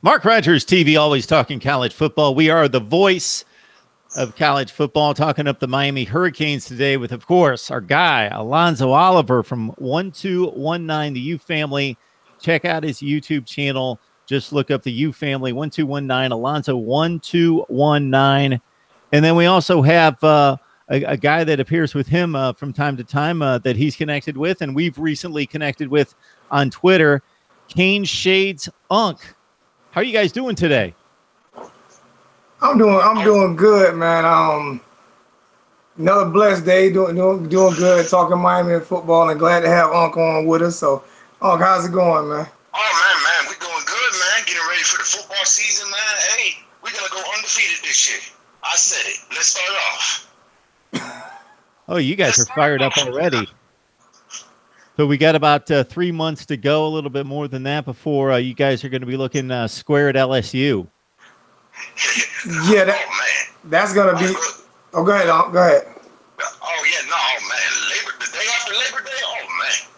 Mark Rogers TV, always talking college football. We are the voice of college football, talking up the Miami Hurricanes today with, of course, our guy, Alonzo Oliver from 1219, the U Family. Check out his YouTube channel. Just look up the U Family, 1219, Alonzo 1219. And then we also have a guy that appears with him from time to time that he's connected with, and we've recently connected with on Twitter, Kane Shades Unk. How are you guys doing today? I'm doing good, man. Another blessed day, doing good, talking Miami football, and glad to have Unc on with us. So, Unc, how's it going, man? Oh man, we doing good, man. Getting ready for the football season, man. Hey, we're gonna go undefeated this year. I said it. Let's start off. Oh, you guys are fired up already. So we got about 3 months to go, a little bit more than that, before you guys are going to be looking square at LSU. Yeah, that's going to be. Oh, go ahead, Unc. Go ahead. Oh yeah, no, man. The day after Labor Day. Oh man,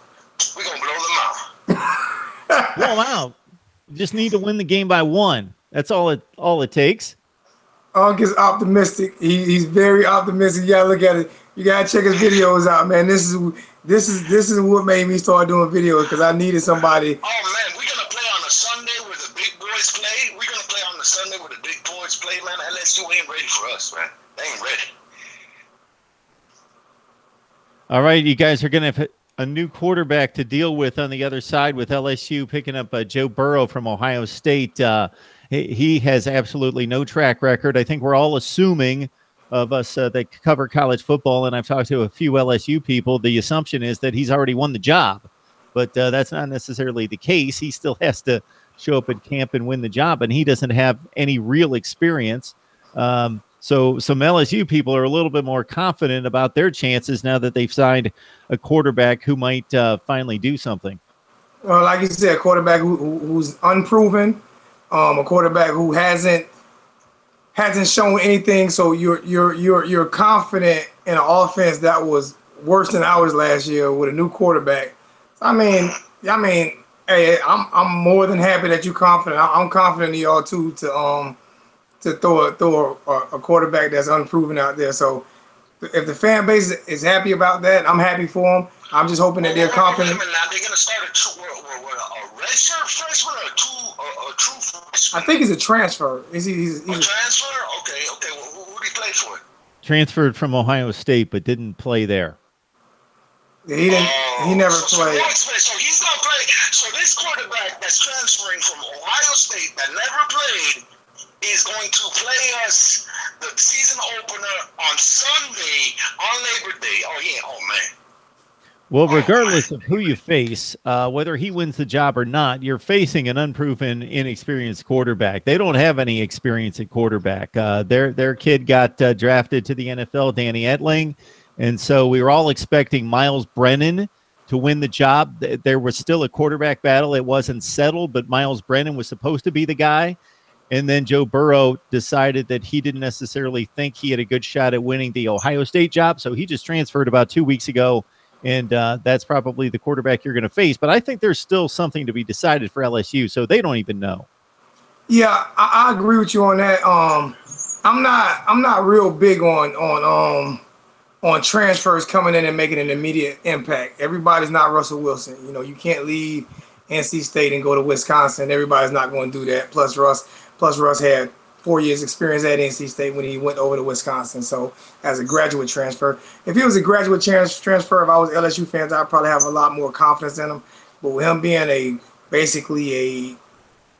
we're gonna blow them out. Blow them out. You just need to win the game by 1. That's all it takes. Unc is optimistic. He's very optimistic. You gotta look at it. You gotta check his videos out, man. This is what made me start doing videos, because I needed somebody. Oh man, we're gonna play on a Sunday where the big boys play. We're gonna play on the Sunday where the big boys play, man. LSU ain't ready for us, man. They ain't ready. All right, you guys are gonna have a new quarterback to deal with on the other side, with LSU picking up Joe Burrow from Ohio State. He has absolutely no track record. I think we're all assuming, of us that cover college football, and I've talked to a few LSU people, the assumption is that he's already won the job. But that's not necessarily the case. He still has to show up at camp and win the job, and he doesn't have any real experience. So some LSU people are a little bit more confident about their chances now that they've signed a quarterback who might finally do something. Well, like you said, a quarterback who's unproven, a quarterback who hasn't shown anything. So you're confident in an offense that was worse than ours last year with a new quarterback. I mean, hey, I'm more than happy that you're confident. I'm confident in y'all too to throw a quarterback that's unproven out there. So if the fan base is happy about that, I'm happy for them. I'm just hoping that they're confident. Now they're gonna start a redshirt freshman or a true freshman? I think he's a transfer. He's a transfer? Okay. Well, who did he play for? Transferred from Ohio State, but didn't play there. Yeah, he didn't. He never played. So he's gonna play. So this quarterback that's transferring from Ohio State that never played is going to play us the season opener on Sunday on Labor Day. Oh yeah. Oh man. Well, regardless of who you face, whether he wins the job or not, you're facing an unproven, inexperienced quarterback. They don't have any experience at quarterback. Their kid got drafted to the NFL, Danny Etling, and so we were all expecting Miles Brennan to win the job. There was still a quarterback battle. It wasn't settled, but Miles Brennan was supposed to be the guy. And then Joe Burrow decided that he didn't necessarily think he had a good shot at winning the Ohio State job, so he just transferred about 2 weeks ago. And that's probably the quarterback you're going to face. But I think there's still something to be decided for LSU, so they don't even know. Yeah, I agree with you on that. I'm not real big on transfers coming in and making an immediate impact. Everybody's not Russell Wilson. You know, you can't leave NC State and go to Wisconsin. Everybody's not going to do that. Plus Russ had 4 years experience at NC State when he went over to Wisconsin. So as a graduate transfer, if he was a graduate transfer, if I was LSU fans, I'd probably have a lot more confidence in him. But with him being basically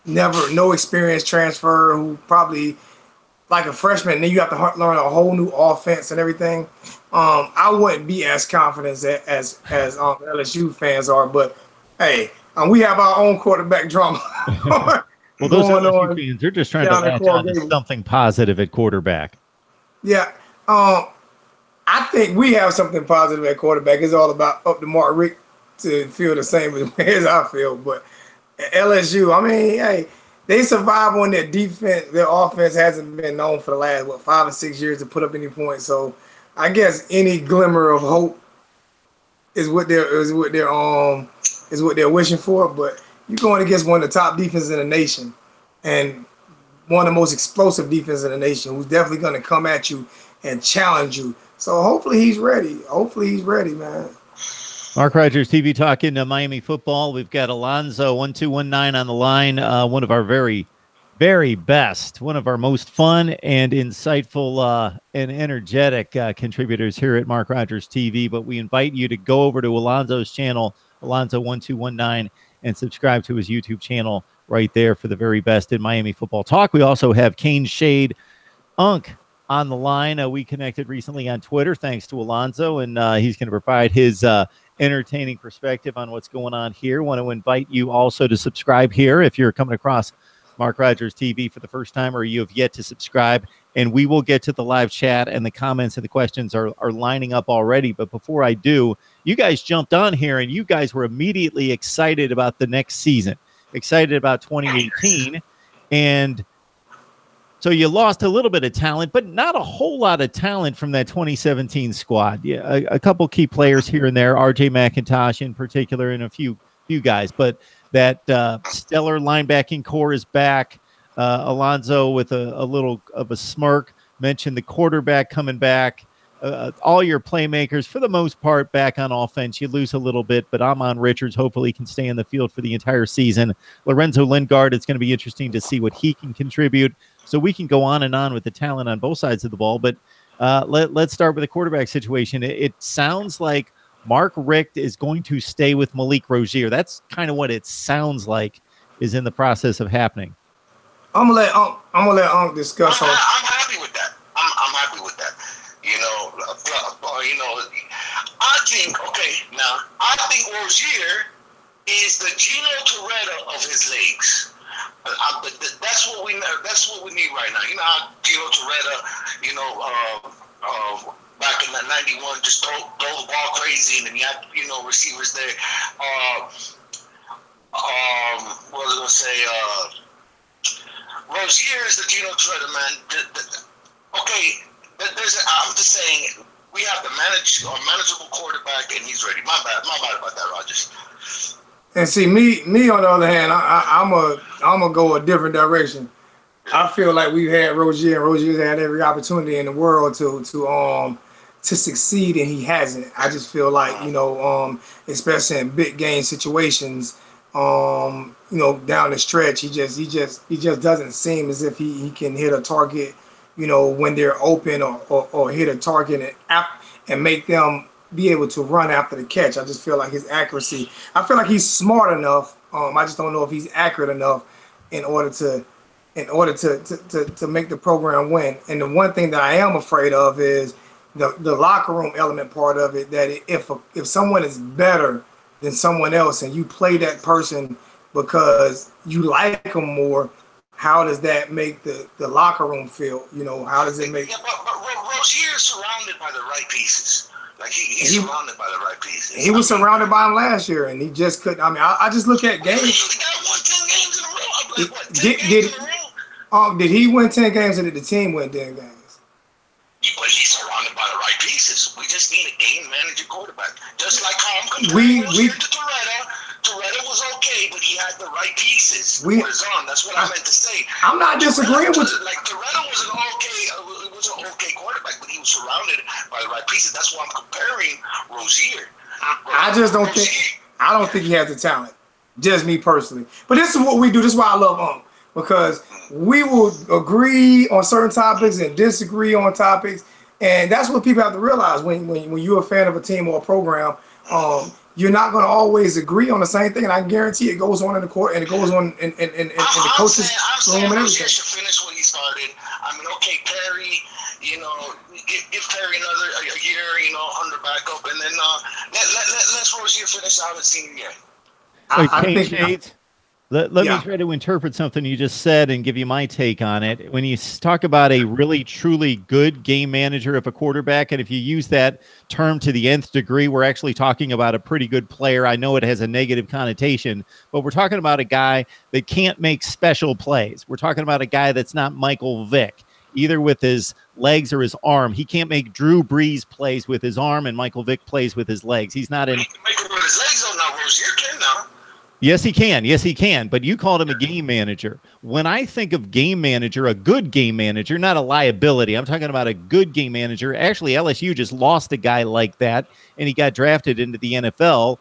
no experience transfer, who probably like a freshman, and then you have to learn a whole new offense and everything. I wouldn't be as confident as LSU fans are. But hey, we have our own quarterback drama. Well, those LSU fans, they're just trying to latch on to something positive at quarterback. Yeah. I think we have something positive at quarterback. It's all about up to Mark Richt to feel the same as I feel. But at LSU, I mean, hey, they survive on their defense. Their offense hasn't been known for the last, 5 or 6 years to put up any points. So I guess any glimmer of hope is what they're wishing for. But you're going against one of the top defenses in the nation. and one of the most explosive defenses in the nation, who's definitely going to come at you and challenge you. So hopefully he's ready. Hopefully he's ready, man. Mark Rogers TV talking Miami football. We've got Alonzo 1219 on the line. One of our very, very best, one of our most fun and insightful and energetic contributors here at Mark Rogers TV. But we invite you to go over to Alonzo's channel, Alonzo 1219, and subscribe to his YouTube channel right there for the very best in Miami football talk. We also have Kane Shade Unk on the line. We connected recently on Twitter thanks to Alonzo, and he's going to provide his entertaining perspective on what's going on here. Want to invite you also to subscribe here if you're coming across Mark Rogers TV for the first time or you have yet to subscribe, and we will get to the live chat, and the comments and the questions are lining up already. But before I do, you guys jumped on here and you guys were immediately excited about the next season, excited about 2018, and so you lost a little bit of talent, but not a whole lot of talent from that 2017 squad. Yeah, a couple key players here and there, RJ McIntosh in particular, and a few guys. But that stellar linebacking core is back. Alonzo with a little of a smirk mentioned the quarterback coming back. All your playmakers, for the most part, back on offense. You lose a little bit, but Amon Richards hopefully can stay in the field for the entire season. Lorenzo Lingard, it's going to be interesting to see what he can contribute. So we can go on and on with the talent on both sides of the ball, but let's start with the quarterback situation. It sounds like Mark Richt is going to stay with Malik Rozier. That's kind of what it sounds like is in the process of happening. I'm gonna let Unc discuss. I'm happy with that. I'm happy with that. I think Rozier is the Gino Toretta of his legs. That's what we need right now. You know how Gino Toretta, back in that 91, just throw the ball crazy, and then you had, receivers there. What was I gonna say? Rozier is the Gino Toretta, man. I'm just saying, we have a manageable quarterback, and he's ready. My bad about that, Rogers. And see, me on the other hand, I'm gonna go a different direction. I feel like we've had Rozier, and Rozier's had every opportunity in the world to succeed, and he hasn't. I just feel like, especially in big game situations, down the stretch, he just doesn't seem as if he can hit a target, when they're open, or hit a target and make them be able to run after the catch. I just feel like his accuracy, I feel like he's smart enough. I just don't know if he's accurate enough in order to make the program win. And the one thing that I am afraid of is the locker room element part of it, that if someone is better than someone else and you play that person because you like them more, how does that make the locker room feel? How does it make? Yeah, but Rozier is surrounded by the right pieces. Like he's surrounded by the right pieces. He was surrounded by him last year, and he just couldn't. I mean, I just look at games. He got 10 games in a row. I'm like, what? 10 games in a row? Did he win 10 games, or did the team win 10 games? But he's surrounded by the right pieces. We just need a game manager quarterback. Just like how I'm comparing Rozier to Toretta. Toretta was okay, but he had the right pieces for his arm. That's what I meant to say. I'm not disagreeing with you. Like, Toretta was an okay quarterback, but he was surrounded by the right pieces. That's why I'm comparing Rozier. I don't think he has the talent. Just me personally. But this is what we do. This is why I love him. Because we will agree on certain topics and disagree on topics. And that's what people have to realize when you're a fan of a team or a program. You're not going to always agree on the same thing, and I guarantee it goes on in the court, and it goes on in the coaches' room and everything. Rozier should finish what he started. I mean, okay, Perry, give Perry another year, under backup, and then let Rozier finish out his senior year. I think. Let me try to interpret something you just said and give you my take on it. When you talk about a really, truly good game manager of a quarterback, and if you use that term to the nth degree, we're actually talking about a pretty good player. I know it has a negative connotation, but we're talking about a guy that can't make special plays. We're talking about a guy that's not Michael Vick, either with his legs or his arm. He can't make Drew Brees plays with his arm, and Michael Vick plays with his legs. He's not in. He can make it with his legs, though. Now Rozier can now. Yes, he can. Yes, he can. But you called him a game manager. When I think of game manager, a good game manager, not a liability, I'm talking about a good game manager. Actually, LSU just lost a guy like that, and he got drafted into the NFL,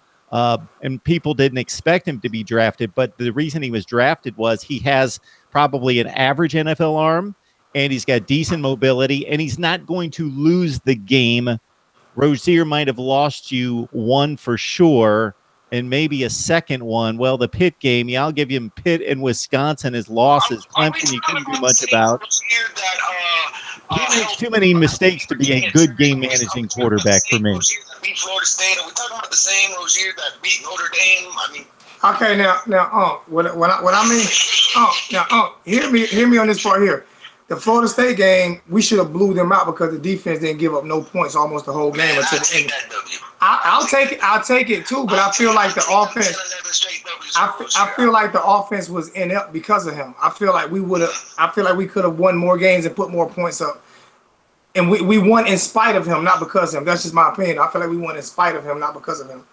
and people didn't expect him to be drafted. But the reason he was drafted was he has probably an average NFL arm, and he's got decent mobility, and he's not going to lose the game. Rozier might have lost you one for sure, and maybe a second one. Well, the Pitt game, yeah, I'll give you Pitt and Wisconsin as losses. Clemson, you couldn't do much about. He makes too many mistakes to be a good game managing quarterback for me. Beat Florida State. Are we talking about the same Rozier that beat Notre Dame? I mean. Okay, now, what I mean, hear me on this part here. The Florida State game, we should have blew them out because the defense didn't give up no points almost the whole game until the end. I'll take it too, but I feel like the offense. I feel like the offense was inept because of him. I feel like we could have won more games and put more points up, and we won in spite of him, not because of him. That's just my opinion. I feel like we won in spite of him, not because of him.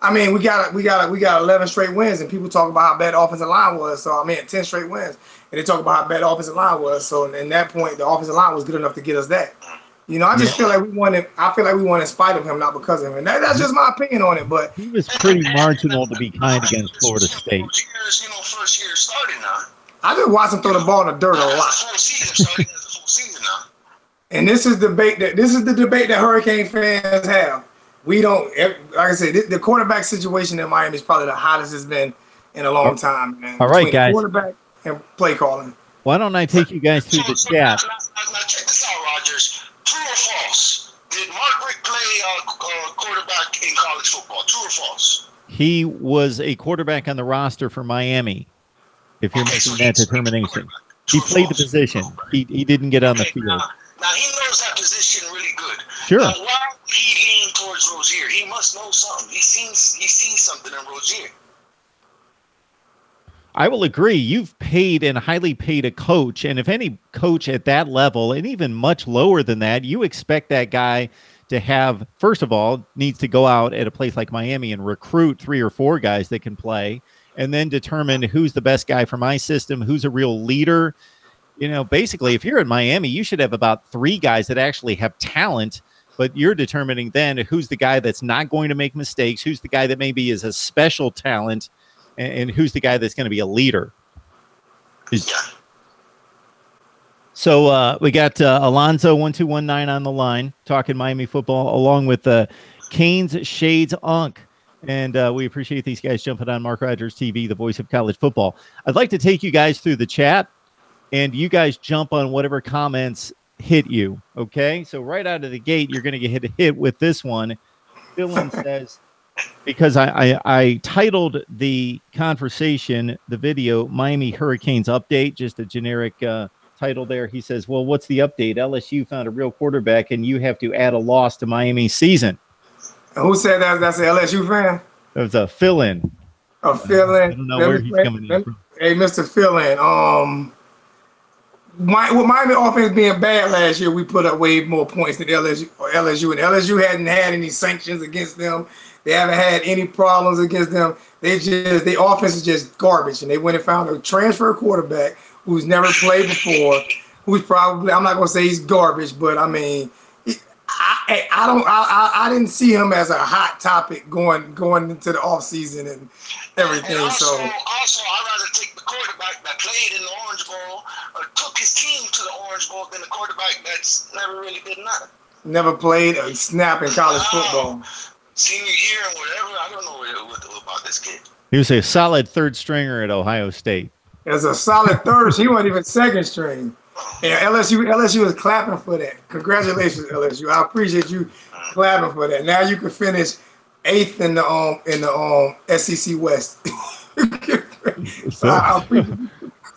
I mean, we got 11 straight wins, and people talk about how bad the offensive line was. So I mean, 10 straight wins, and they talk about how bad the offensive line was. So in that point, the offensive line was good enough to get us that. You know, I just feel like we won it. I feel like we won in spite of him, not because of him. And that's just my opinion on it. But he was pretty marginal to be kind against Florida State. First year starting now. I just watched him throw the ball in the dirt a lot. And this is the debate that Hurricane fans have. We don't, like I said, the quarterback situation in Miami is probably the hottest it's been in a long time, man. All right, guys. Quarterback and play calling. Why don't I take you guys through the chat? Now check this out, Rogers. True or false? Did Mark Richt play quarterback in college football? True or false? He was a quarterback on the roster for Miami. If you're making that determination, he played the position. He didn't get on the field. Now he knows that position really good. Sure. Now, why would he lean towards Rozier? He must know something. He sees something in Rozier. I will agree. You've paid and highly paid a coach, and if any coach at that level, and even much lower than that, you expect that guy to have, first of all, needs to go out at a place like Miami and recruit 3 or 4 guys that can play, and then determine who's the best guy for my system, who's a real leader. You know, basically, if you're in Miami, you should have about 3 guys that actually have talent, but you're determining then who's the guy that's not going to make mistakes, who's the guy that maybe is a special talent, and who's the guy that's going to be a leader. So we got Alonzo1219 on the line talking Miami football, along with Canes Shades Unk. And we appreciate these guys jumping on Mark Rogers TV, the voice of college football. I'd like to take you guys through the chat, and you guys jump on whatever comments hit you, okay? So right out of the gate, you're going to get hit with this one. Dylan says, because I titled the conversation, the video, Miami Hurricanes Update, just a generic title there. He says, well, what's the update? LSU found a real quarterback, and you have to add a loss to Miami's season. Who said that? That's an LSU fan? It was a fill-in. A fill-in. I don't know where he's coming in from. Hey, Mr. Fill-in. With Miami offense being bad last year, we put up way more points than LSU. And LSU hadn't had any sanctions against them. They haven't had any problems against them. Their offense is just garbage. And they went and found a transfer quarterback who's never played before, who's probably, I'm not going to say he's garbage, but I mean, I didn't see him as a hot topic going into the offseason and everything. And also, I'd rather take the quarterback that played in the Orange Bowl or took his team to the Orange Bowl than the quarterback that's never really did nothing. Never played a snap in college football. Senior year and whatever, I don't know what about this kid. He was a solid third stringer at Ohio State. As a solid third, he wasn't even second string. And LSU is clapping for that. Congratulations, LSU. I appreciate you clapping for that. Now you can finish 8th in the SEC West.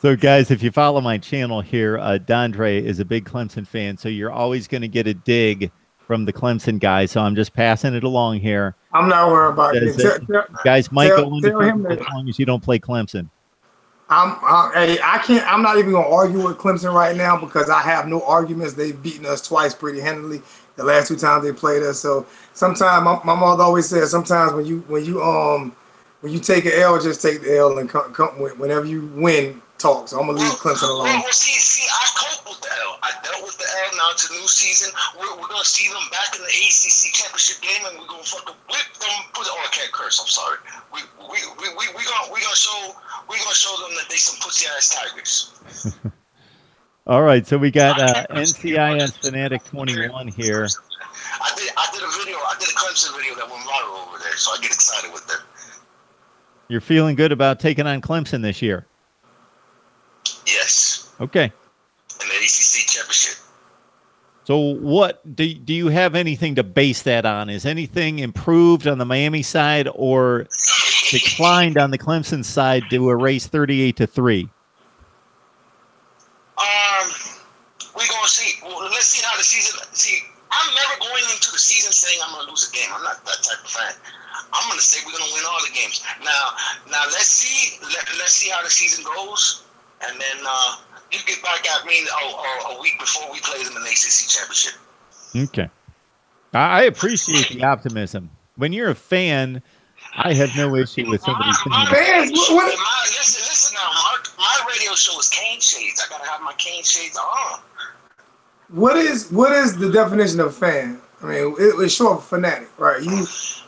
So guys, if you follow my channel here, Dondre is a big Clemson fan, so you're always going to get a dig from the Clemson guys. So I'm just passing it along here. I'm not worried about it. Guys might go into as long as you don't play Clemson. I'm not even gonna argue with Clemson right now because I have no arguments. They've beaten us twice pretty handily the last 2 times they played us. So sometimes my mother always says sometimes when you when you take an L, just take the L and come whenever you win. Talk. So I'm gonna leave Clemson alone. Well, see, I cope with the L. I dealt with the L. Now it's a new season. We're gonna see them back in the ACC championship game, and we're gonna fucking whip them. I can't curse. I'm sorry. We gonna show them that they some pussy ass Tigers. All right, so we got NCIS Fanatic 21 here. I did a video. I did a Clemson video that went viral over there, so I get excited with them. You're feeling good about taking on Clemson this year? Yes. Okay. In the ACC championship. So what do you have anything to base that on? Is anything improved on the Miami side or declined on the Clemson side to erase 38-3? We're gonna see. Well, let's see how the season. See, I'm never going into the season saying I'm gonna lose a game. I'm not that type of fan. I'm gonna say we're gonna win all the games. Now let's see. Let's see how the season goes, and then you get back at me a week before we play them in the ACC championship. Okay. I appreciate the optimism. When you're a fan, I have no issue with somebody saying listen now, Mark. My radio show is Cane Shades. I gotta have my Cane Shades on. What is the definition of fan? I mean, it's short for fanatic, right?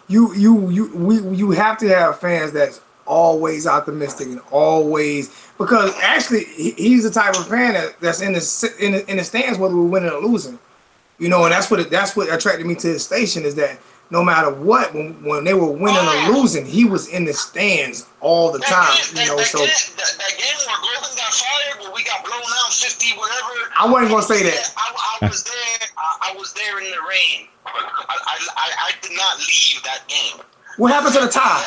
You have to have fans that's always optimistic and always, because actually he's the type of fan that's in the stands whether we're winning or losing, you know, and that's what attracted me to his station, is that no matter what, when they were winning or losing, he was in the stands all the time. You know, so that game where Golden got fired, where we got blown out 50, whatever. I wasn't gonna say that. I was there. I was there in the rain. I did not leave that game. What happened to the tie?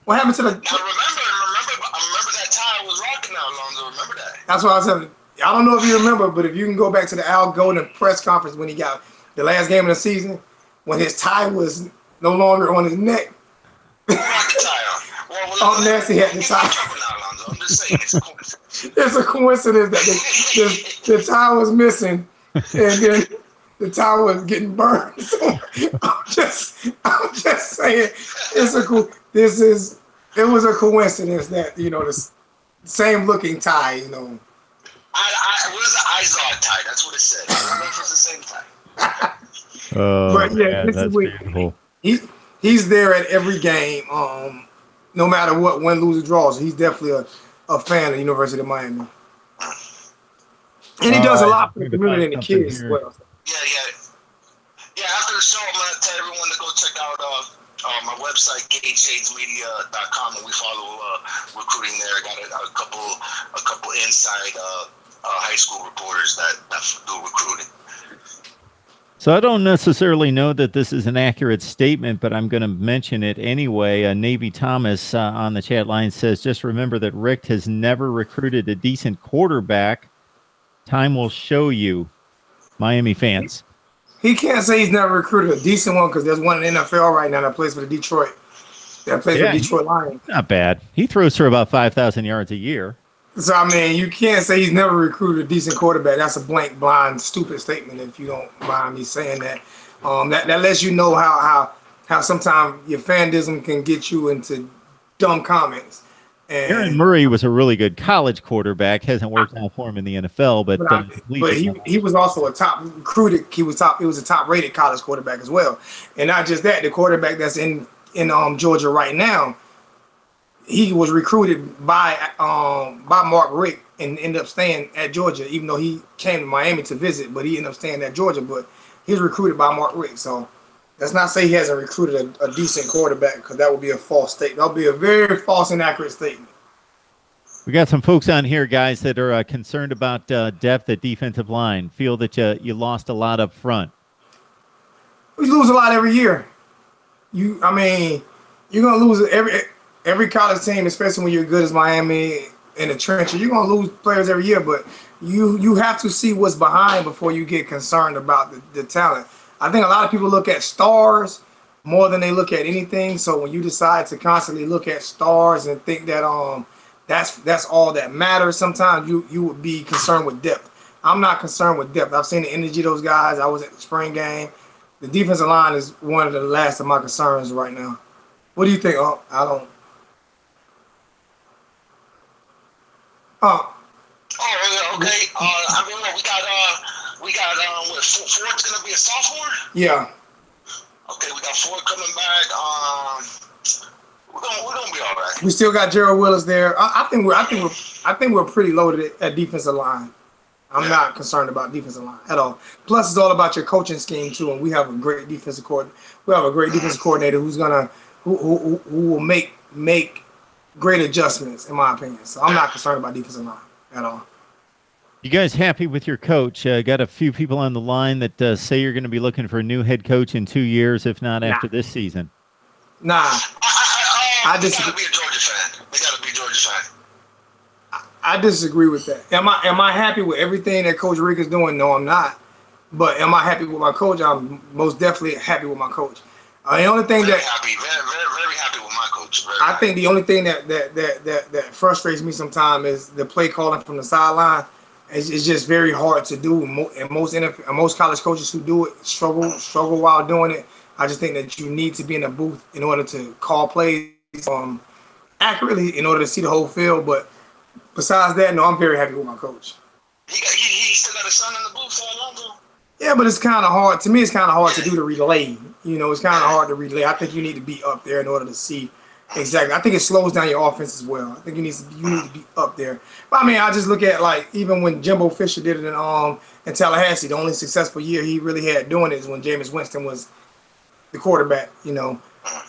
What happened to the? Now remember that tie I was rocking now, Alonzo. Remember that? That's what I was saying. I don't know if you remember, but if you can go back to the Al Golden press conference when he got the last game of the season, when his tie was no longer on his neck. Who had the tie on? Nancy had the tie. I'm just saying, it's a coincidence. It's a coincidence that the tie was missing, and then the tie was getting burned. So I'm just saying, it was a coincidence that, you know, the same looking tie, you know. What is an Izod tie? That's what it said. I don't know if it's the same tie. But yeah, man, that's beautiful. He's there at every game, no matter what, win, lose, or draws. He's definitely a fan of the University of Miami, and he does a lot for the community and the kids as well. Yeah. After the show, I'm gonna tell everyone to go check out my website, gateshadesmedia.com, and we follow recruiting there. I got a couple inside high school reporters that do recruiting. So I don't necessarily know that this is an accurate statement, but I'm going to mention it anyway. Navy Thomas on the chat line says, just remember that Richt has never recruited a decent quarterback. Time will show you, Miami fans. He can't say he's never recruited a decent one, because there's one in the NFL right now that plays for the Detroit Lions. Not bad. He throws for about 5,000 yards a year. So, I mean, you can't say he's never recruited a decent quarterback. That's a blank, blind, stupid statement, if you don't mind me saying that. That lets you know how sometimes your fandism can get you into dumb comments. And Aaron Murray was a really good college quarterback. Hasn't worked out for him in the NFL, but he was also a top recruited. He was a top rated college quarterback as well. And not just that, the quarterback that's in Georgia right now, he was recruited by Mark Richt and ended up staying at Georgia, even though he came to Miami to visit, but he ended up staying at Georgia. But he was recruited by Mark Richt. So let's not say he hasn't recruited a decent quarterback, because that would be a false statement. That would be a very false and accurate statement. We got some folks on here, guys, that are concerned about depth at defensive line. Feel that you lost a lot up front. We lose a lot every year. You're gonna lose every college team, especially when you're good as Miami in the trenches. You're gonna lose players every year, but you have to see what's behind before you get concerned about the talent. I think a lot of people look at stars more than they look at anything. So when you decide to constantly look at stars and think that that's all that matters, sometimes you would be concerned with depth. I'm not concerned with depth. I've seen the energy of those guys. I was at the spring game. The defensive line is one of the last of my concerns right now. What do you think? Oh, okay. I mean, we got what, Ford's gonna be a sophomore? Yeah. Okay, we got Ford coming back. We're gonna be all right. We still got Gerald Willis there. I think we're pretty loaded at defensive line. I'm not concerned about defensive line at all. Plus, it's all about your coaching scheme too, and we have a great defensive coordinator. We have a great defensive coordinator who will make great adjustments, in my opinion. So I'm not concerned about defensive line at all. You guys happy with your coach? Got a few people on the line that say you're going to be looking for a new head coach in 2 years, if not after this season. Nah. I disagree. They gotta be a Georgia fan. They gotta be a Georgia fan. I disagree with that. Am I happy with everything that Coach Richt is doing? No, I'm not. But am I happy with my coach? I'm most definitely happy with my coach. The only thing very happy with my coach. I think the only thing that frustrates me sometimes is the play calling from the sideline. It's just very hard to do. And most college coaches who do it struggle while doing it. I just think that you need to be in a booth in order to call plays accurately in order to see the whole field. But besides that, no, I'm very happy with my coach. He still got a son in the booth all along. Yeah, but it's kind of hard. To me, it's kind of hard to do the relay. You know, it's kind of hard to relay. I think you need to be up there in order to see exactly. I think it slows down your offense as well. I think you need to be up there. But I mean, I just look at like even when Jimbo Fisher did it in Tallahassee, the only successful year he really had doing it is when Jameis Winston was the quarterback. You know,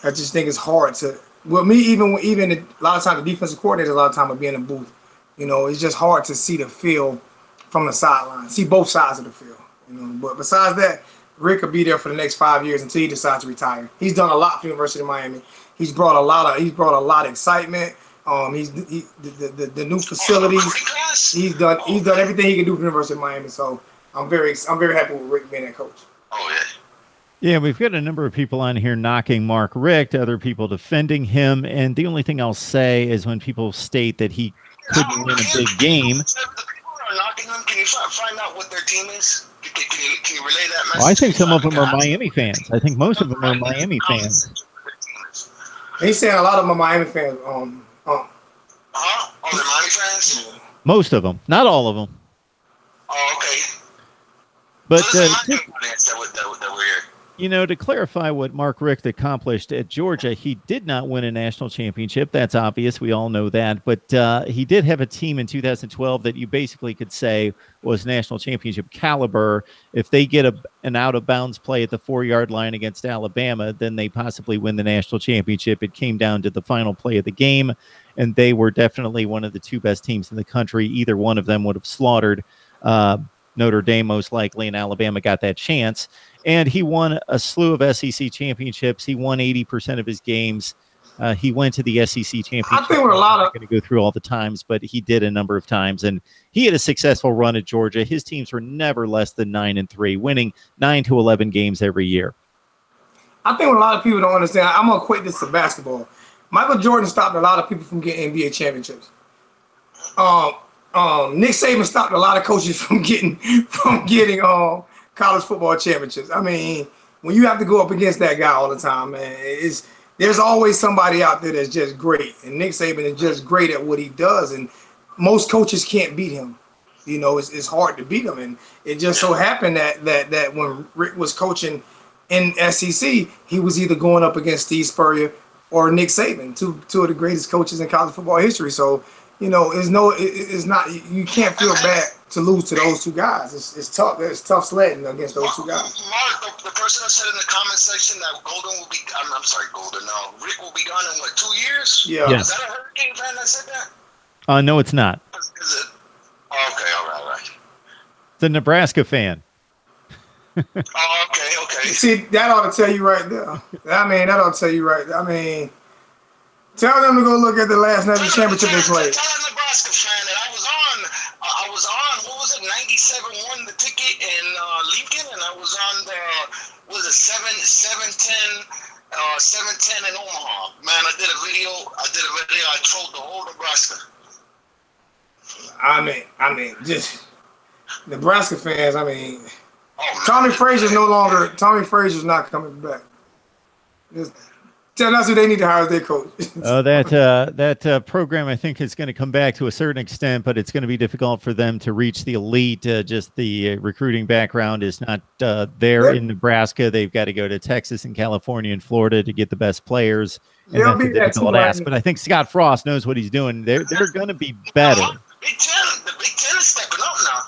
I just think it's hard to. Well, me even a lot of times the defensive coordinator a lot of time will be in the booth. You know, it's just hard to see the field from the sideline, see both sides of the field. You know, but besides that, Rick will be there for the next 5 years until he decides to retire. He's done a lot for the University of Miami. He's brought a lot of excitement. The new facilities. He's done everything he can do for the University of Miami. So I'm very happy with Rick being that coach. Oh yeah. Yeah, we've got a number of people on here knocking Mark Richt, other people defending him, and the only thing I'll say is when people state that he couldn't win a big game. Knocking them. Can you find out what their team is? Can you relay that message? Well, I think some of them are Miami fans. I think most of them are Miami fans. He's saying a lot of them are Miami fans. Oh, they're Miami fans? Most of them, not all of them. Oh, okay. But so that we're here. You know, to clarify what Mark Richt accomplished at Georgia, he did not win a national championship. That's obvious. We all know that. But he did have a team in 2012 that you basically could say was national championship caliber. If they get an out-of-bounds play at the 4-yard line against Alabama, then they possibly win the national championship. It came down to the final play of the game, and they were definitely one of the 2 best teams in the country. Either one of them would have slaughtered Notre Dame most likely, and Alabama got that chance. And he won a slew of SEC championships. He won 80% of his games. He went to the SEC championship. I think we're I'm not going to go through all the times, but he did a number of times. And he had a successful run at Georgia. His teams were never less than 9-3, winning 9 to 11 games every year. I think what a lot of people don't understand, I'm going to equate this to basketball. Michael Jordan stopped a lot of people from getting NBA championships. Nick Saban stopped a lot of coaches from getting college football championships. I mean, when you have to go up against that guy all the time, man, there's always somebody out there that's just great. And Nick Saban is just great at what he does. And most coaches can't beat him. You know, it's hard to beat him. And it just so happened that when Rick was coaching in SEC, he was either going up against Steve Spurrier or Nick Saban, two of the greatest coaches in college football history. So, you know, it's not, you can't feel bad to lose to those 2 guys. It's tough. It's tough sledding against those 2 guys. Mark, the person that said in the comment section that Rick will be gone in what, 2 years? Yeah. Yes. Is that a Hurricane fan that said that? No, it's not. Is it? Okay, all right. It's a Nebraska fan. Oh, okay. See, that ought to tell you right there. I mean, that ought to tell you right there. I mean, tell them to go look at the last national championship they played. Tell a Nebraska fan that I was on, what was it, 97 won the ticket in Lincoln, and I was on the, 710 in Omaha. Man, I did a video, I trolled the whole Nebraska. I mean, just Nebraska fans, I mean, Tommy Frazier's not coming back. Tell us who they need to hire as their coach. That program, I think, is going to come back to a certain extent, but it's going to be difficult for them to reach the elite. Just the recruiting background is not there in Nebraska. They've got to go to Texas and California and Florida to get the best players. And that's a difficult ask. But I think Scott Frost knows what he's doing. They're going to be better. The Big Ten is stepping up now.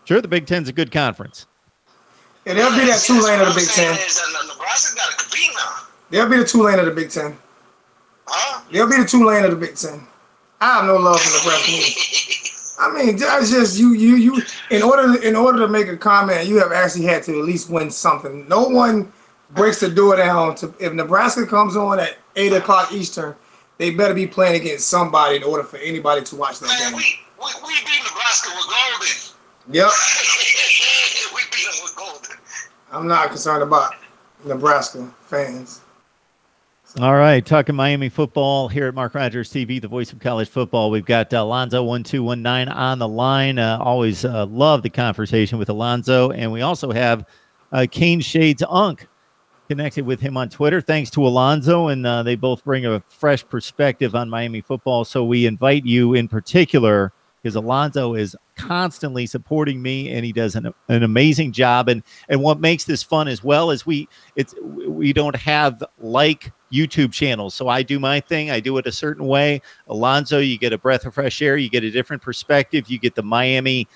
Sure, the Big Ten's a good conference. Yeah, they'll be that Tulane of the Big Ten. Nebraska got to compete now. They'll be the Tulane of the Big Ten. Huh? They'll be the Tulane of the Big Ten. I have no love for Nebraska. I mean, that's just you. In order to make a comment, you have actually had to at least win something. No one breaks the door down to if Nebraska comes on at 8 o'clock Eastern, they better be playing against somebody in order for anybody to watch that game. We beat Nebraska with Golden. Yep. We beat them with Golden. I'm not concerned about Nebraska fans. All right, talking Miami football here at Mark Rogers TV, the voice of college football. We've got Alonzo1219 on the line. Always love the conversation with Alonzo. And we also have Kane Shades Unk connected with him on Twitter. Thanks to Alonzo, and they both bring a fresh perspective on Miami football. So we invite you in particular, because Alonzo is constantly supporting me, and he does an amazing job. And what makes this fun as well is we don't have like YouTube channels. So I do my thing. I do it a certain way. Alonzo, you get a breath of fresh air. You get a different perspective. You get the Miami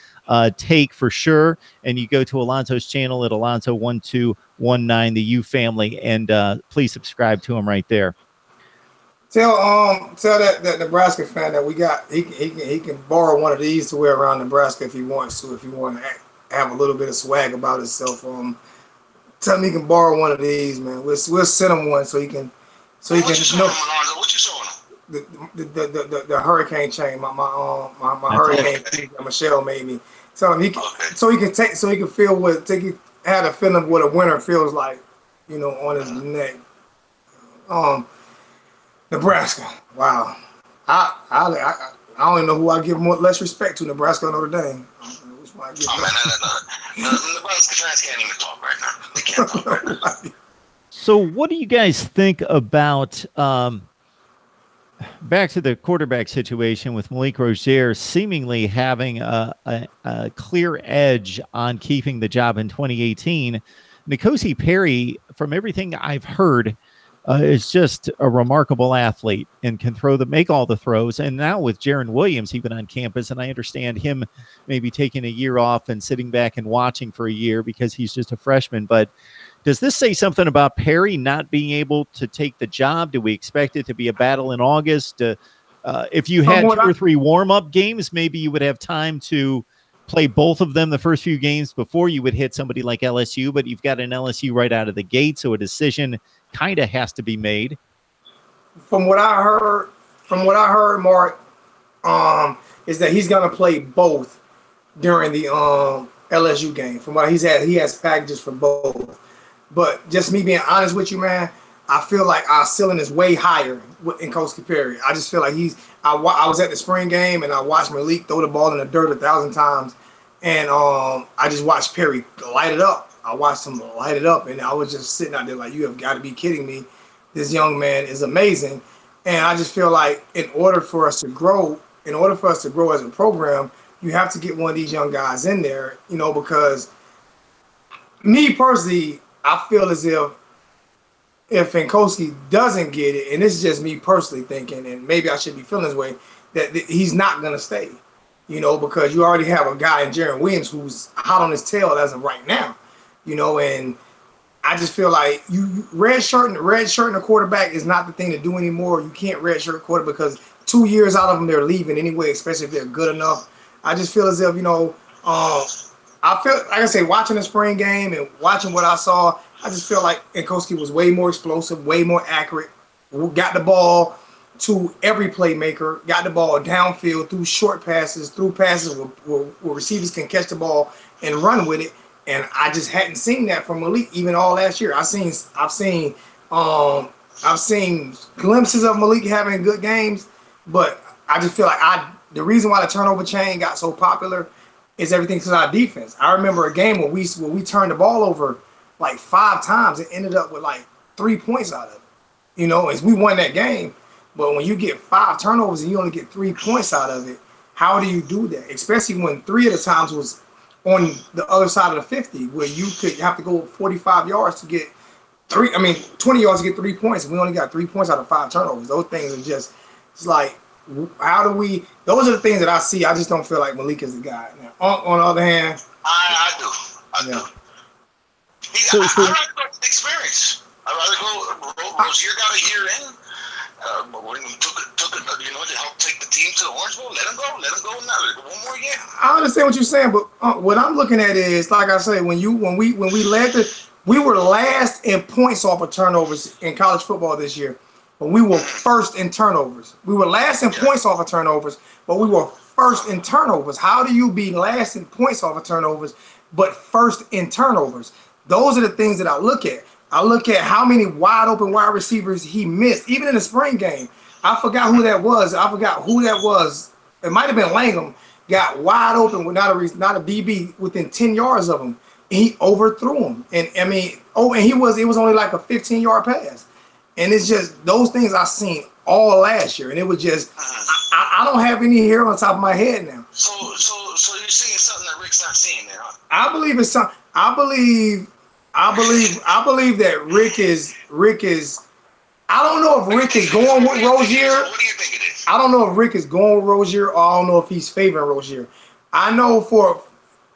take for sure. And you go to Alonzo's channel at Alonzo1219, the U family, and please subscribe to him right there. Tell that Nebraska fan that we got he can borrow one of these to wear around Nebraska if he wants to. If he want to have a little bit of swag about himself, tell him he can borrow one of these, man. We'll send him one so he can. What you showing him? The hurricane chain. My hurricane chain that Michelle made me. Tell him so he can feel have a feeling of what a winter feels like, on his neck. Nebraska. Wow. I don't even know who I give less respect to, Nebraska or Notre Dame. Which one I give Nebraska fans can't even talk right now. They can't talk right now. So what do you guys think about back to the quarterback situation with Malik Rozier seemingly having a clear edge on keeping the job in 2018? N'Kosi Perry, from everything I've heard, is just a remarkable athlete and can make all the throws. And now with Jaron Williams even on campus, and I understand him maybe taking a year off and sitting back and watching for a year because he's just a freshman. But does this say something about Perry not being able to take the job? Do we expect it to be a battle in August? If you had 2 or 3 warm-up games, maybe you would have time to play both of them the first few games before you would hit somebody like LSU, but you've got an LSU right out of the gate, so a decision kind of has to be made. From what I heard, Mark, is that he's gonna play both during the LSU game. From what he has packages for both. But just me being honest with you, man, I feel like our ceiling is way higher in N'Kosi Perry. I just feel like I was at the spring game and I watched Malik throw the ball in the dirt 1,000 times, and I just watched Perry light it up. I watched him light it up, and I was just sitting out there like, you have got to be kidding me. This young man is amazing. And I just feel like in order for us to grow as a program, you have to get one of these young guys in there, because me personally, I feel as if N'Kosi doesn't get it, and this is just me personally thinking, and maybe I should be feeling this way, that he's not going to stay, because you already have a guy in Jaron Williams who's hot on his tail as of right now, and I just feel like redshirting a quarterback is not the thing to do anymore. You can't redshirt a quarterback because 2 years out of them, they're leaving anyway, especially if they're good enough. I just feel as if, I feel, like I say, watching the spring game and watching what I saw, I just feel like N'Kosi was way more explosive, way more accurate, got the ball to every playmaker, got the ball downfield through short passes, through passes where receivers can catch the ball and run with it. And I just hadn't seen that from Malik even all last year. I've seen glimpses of Malik having good games, but I just feel like the reason why the turnover chain got so popular is everything because of our defense. I remember a game where we turned the ball over like 5 times. It ended up with like 3 points out of it. You know, as we won that game. But when you get 5 turnovers and you only get 3 points out of it, how do you do that? Especially when 3 of the times was on the other side of the 50, where you could have to go 45 yards to get 20 yards to get 3 points. We only got 3 points out of 5 turnovers. Those things are just, it's like, how do we, those are the things that I see. I just don't feel like Malik is the guy. Now, on the other hand, I do. I like the experience. I'd rather go, Rozier got a year in. But when he took it, to help take the team to the Orange Bowl, let him go now. One more year. I understand what you're saying, but what I'm looking at is, like I say, when we we were last in points off of turnovers in college football this year, but we were first in turnovers. We were last in points off of turnovers, but we were first in turnovers. How do you be last in points off of turnovers, but first in turnovers? Those are the things that I look at. I look at how many wide open wide receivers he missed, even in the spring game. I forgot who that was. It might have been Langham. Got wide open with not a DB within 10 yards of him. He overthrew him. And it was only like a 15-yard pass. And it's just those things I've seen all last year. And it was just, I don't have any hair on top of my head now. So you're seeing something that Rick's not seeing there, huh? I believe it's something. I believe that Rick is. I don't know if Rick is going with Rozier. What do you think it is? I don't know if Rick is going with Rozier, or I don't know if he's favoring Rozier. I know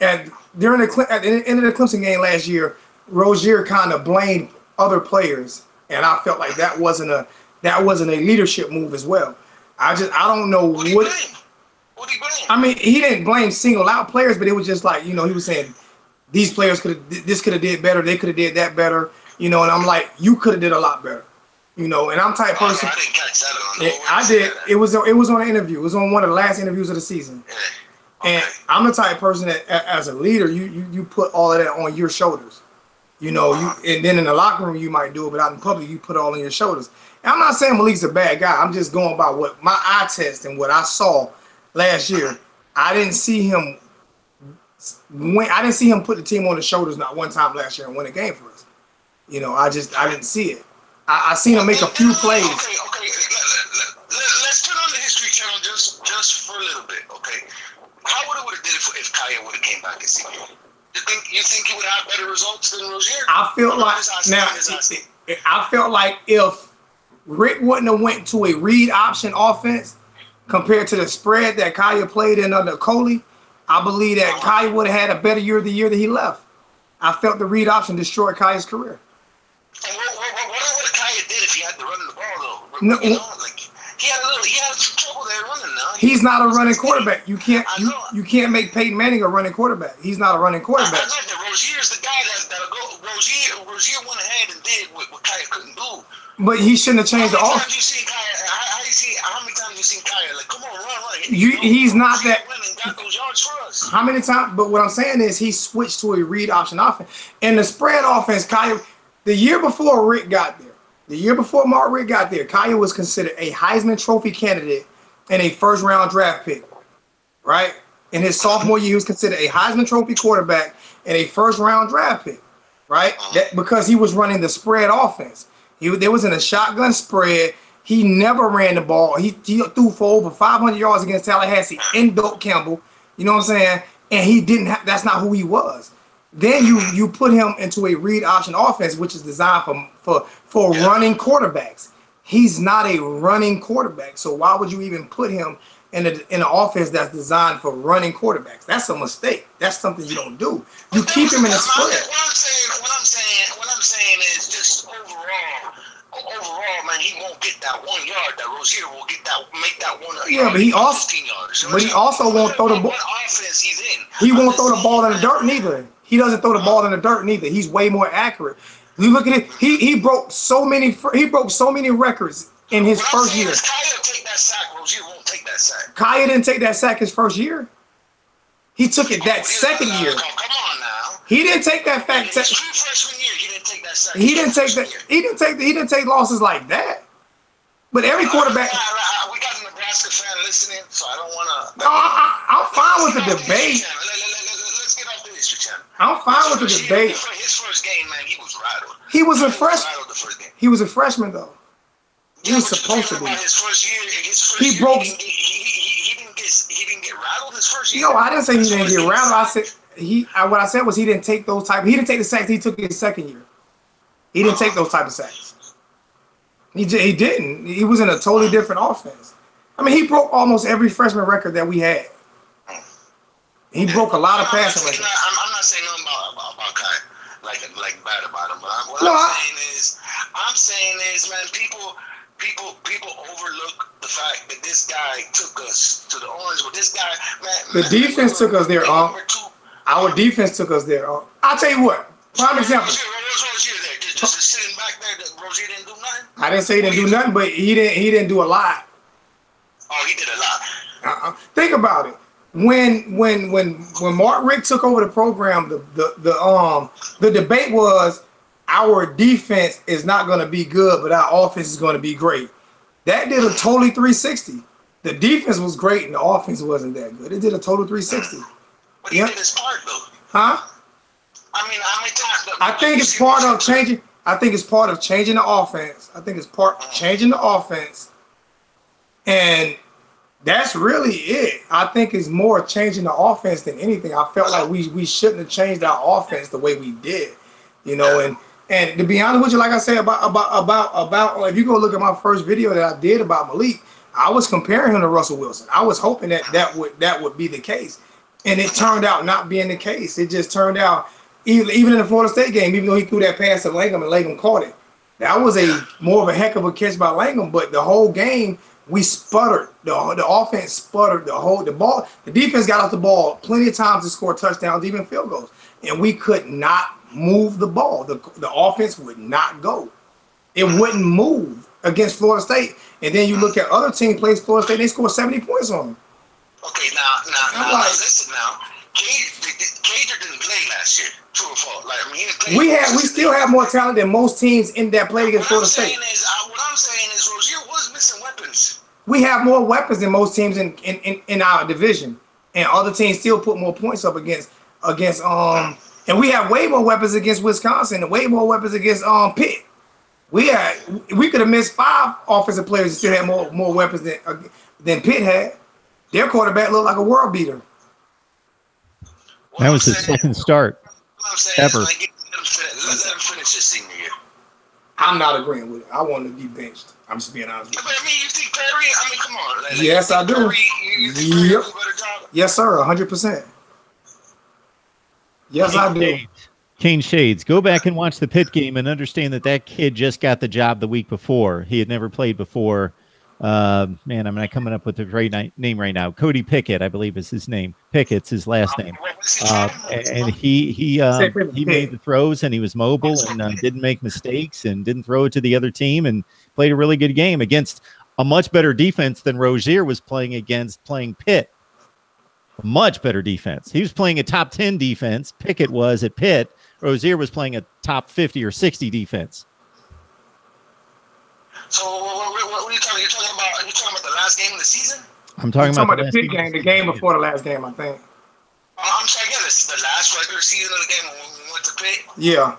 at the end of the Clemson game last year, Rozier kind of blamed other players, and I felt like that wasn't a leadership move as well. I don't know what. What do you blame? I mean, he didn't blame single out players, but it was just like, he was saying these players could have did better, they could have did that better, and I'm like, you could have did a lot better. And I'm type person. I didn't catch that. I did. It was on an interview. It was on one of the last interviews of the season. Yeah. Okay. And I'm the type of person that, as a leader, you put all of that on your shoulders. And then in the locker room you might do it, but out in public you put it all on your shoulders. And I'm not saying Malik's a bad guy. I'm just going by what my eye test and what I saw last year. I didn't see him put the team on his shoulders not one time last year and win a game for us. I didn't see it. I seen him make a few plays. Okay. Let's turn on the History Channel just for a little bit, okay? How would have did it if Kaya would have came back and seen you? You think he would have better results than Rozier? I felt like if Rick wouldn't have went to a read option offense compared to the spread that Kaya played in under Coley, I believe that Kaya would have had a better year the year that he left. I felt the read option destroyed Kaya's career. And what Kaya did if he had to run the ball though? No, he had some trouble there running now. He's not a running quarterback. You can't make Peyton Manning a running quarterback. He's not a running quarterback. I know that Rozier's the guy that'll go. Rozier went ahead and did what Kaya couldn't do. But he shouldn't have changed the offense. How many times you seen Kaya? Like, come on, run. He's not that. Got those yards for us. How many times? But what I'm saying is he switched to a read option offense. And the spread offense, Kaya, the year before Rick got there, the year before Mark Richt got there, Kaya was considered a Heisman Trophy candidate and a first-round draft pick, right? In his sophomore year, he was considered a Heisman Trophy quarterback and a first-round draft pick, right? Because he was running the spread offense. There was in a shotgun spread. He never ran the ball. He threw for over 500 yards against Tallahassee in Doak Campbell. You know what I'm saying? And he didn't have. That's not who he was. Then you put him into a read option offense, which is designed for running quarterbacks. He's not a running quarterback. So why would you even put him in an offense that's designed for running quarterbacks? That's a mistake. That's something you don't do. You keep him in the spread. What I'm saying is just overall, man, he won't get that 1 yard that Rozier will make that 1 yard. Yeah, but he also won't throw the ball. What offense he's in? He won't throw the ball in the dirt neither. He doesn't throw the ball in the dirt neither. He's way more accurate. You look at it. He broke so many records in his first year. Kaya take that sack. Rozier won't take that sack. Kaya didn't take that sack his first year. He took it that second year. Come on now. He didn't take that sack. His true freshman year, he didn't take that sack. He didn't take losses like that. But every quarterback. We got a Nebraska fan listening, so I don't want to. No, I'm fine with the debate. Let's get off the History Channel. I'm fine with the debate. His first game, man, he was rattled. He was a freshman. Rattled the first game. He was a freshman though. He Yeah, was but supposed to be. His first year, He broke. He didn't get rattled his first year. No, I didn't say he didn't get rattled. I said what I said was he didn't take those type. He didn't take the sacks he took his second year. He didn't take those type of sacks. He didn't. He was in a totally different offense. I mean, he broke almost every freshman record that we had. He broke a lot of passing records. I'm not saying nothing about Kai, like bad about him. But I'm saying is, man, people overlook the fact that this guy took us to the Orange. But this guy, man, the defense took us there. Our defense took us there. I'll tell you what. Prime example. Rozier there, just sitting back there. That Rozier didn't do nothing. I didn't say he didn't do nothing, but he didn't do a lot. Oh, he did a lot. Think about it. When Mark Richt took over the program, the debate was our defense is not going to be good, but our offense is going to be great. That did a totally 360. The defense was great and the offense wasn't that good. It did a total 360. But he did his part though. Huh? I mean, how many times? I think it's part of changing. I think it's part of changing the offense. I think it's part of changing the offense, and that's really it. I think it's more changing the offense than anything. I felt like we shouldn't have changed our offense the way we did, you know. And to be honest with you, like I said about if you go look at my first video that I did about Malik, I was comparing him to Russell Wilson. I was hoping that would be the case, and it turned out not being the case. It just turned out. Even in the Florida State game, even though he threw that pass to Langham and Langham caught it, that was more of a heck of a catch by Langham. But the whole game, we sputtered. The offense sputtered. The defense got off the ball plenty of times to score touchdowns, even field goals, and we could not move the ball. The offense would not go. It wouldn't move against Florida State. And then you look at other teams plays Florida State, they scored 70 points on them. Okay, now listen now. Cager didn't play last year. True or false? Like, I mean, he didn't play. We still have more talent than most teams in that played against Florida State. What I'm saying is Rozier was missing weapons. We have more weapons than most teams in our division, and other teams still put more points up against and we have way more weapons against Wisconsin and way more weapons against Pitt. We could have missed 5 offensive players and still had more weapons than Pitt had. Their quarterback looked like a world beater. That was his second start ever. Let him finish his senior year. I'm not agreeing with it. I want him to be benched. I'm just being honest with you. But I mean, you think Perry? I mean, come on. Yes, I do. You think Perry do a better job? Yes, sir. 100%. Yes, I do. Kane Shades, go back and watch the Pitt game and understand that kid just got the job the week before. He had never played before. Man, I'm not coming up with the right name right now. Cody Pickett, I believe is his name. Pickett's his last name. And he made the throws and he was mobile and didn't make mistakes and didn't throw it to the other team and played a really good game against a much better defense than Rozier was playing against playing Pitt. A much better defense. He was playing a top 10 defense. Pickett was at Pitt. Rozier was playing a top 50 or 60 defense. So what are you talking? You're talking about the last game of the season? I'm talking about the Pitt game, the game before the last game, I think. I'm sorry, yeah, this is the last regular season of the game when we went to Pitt. Yeah.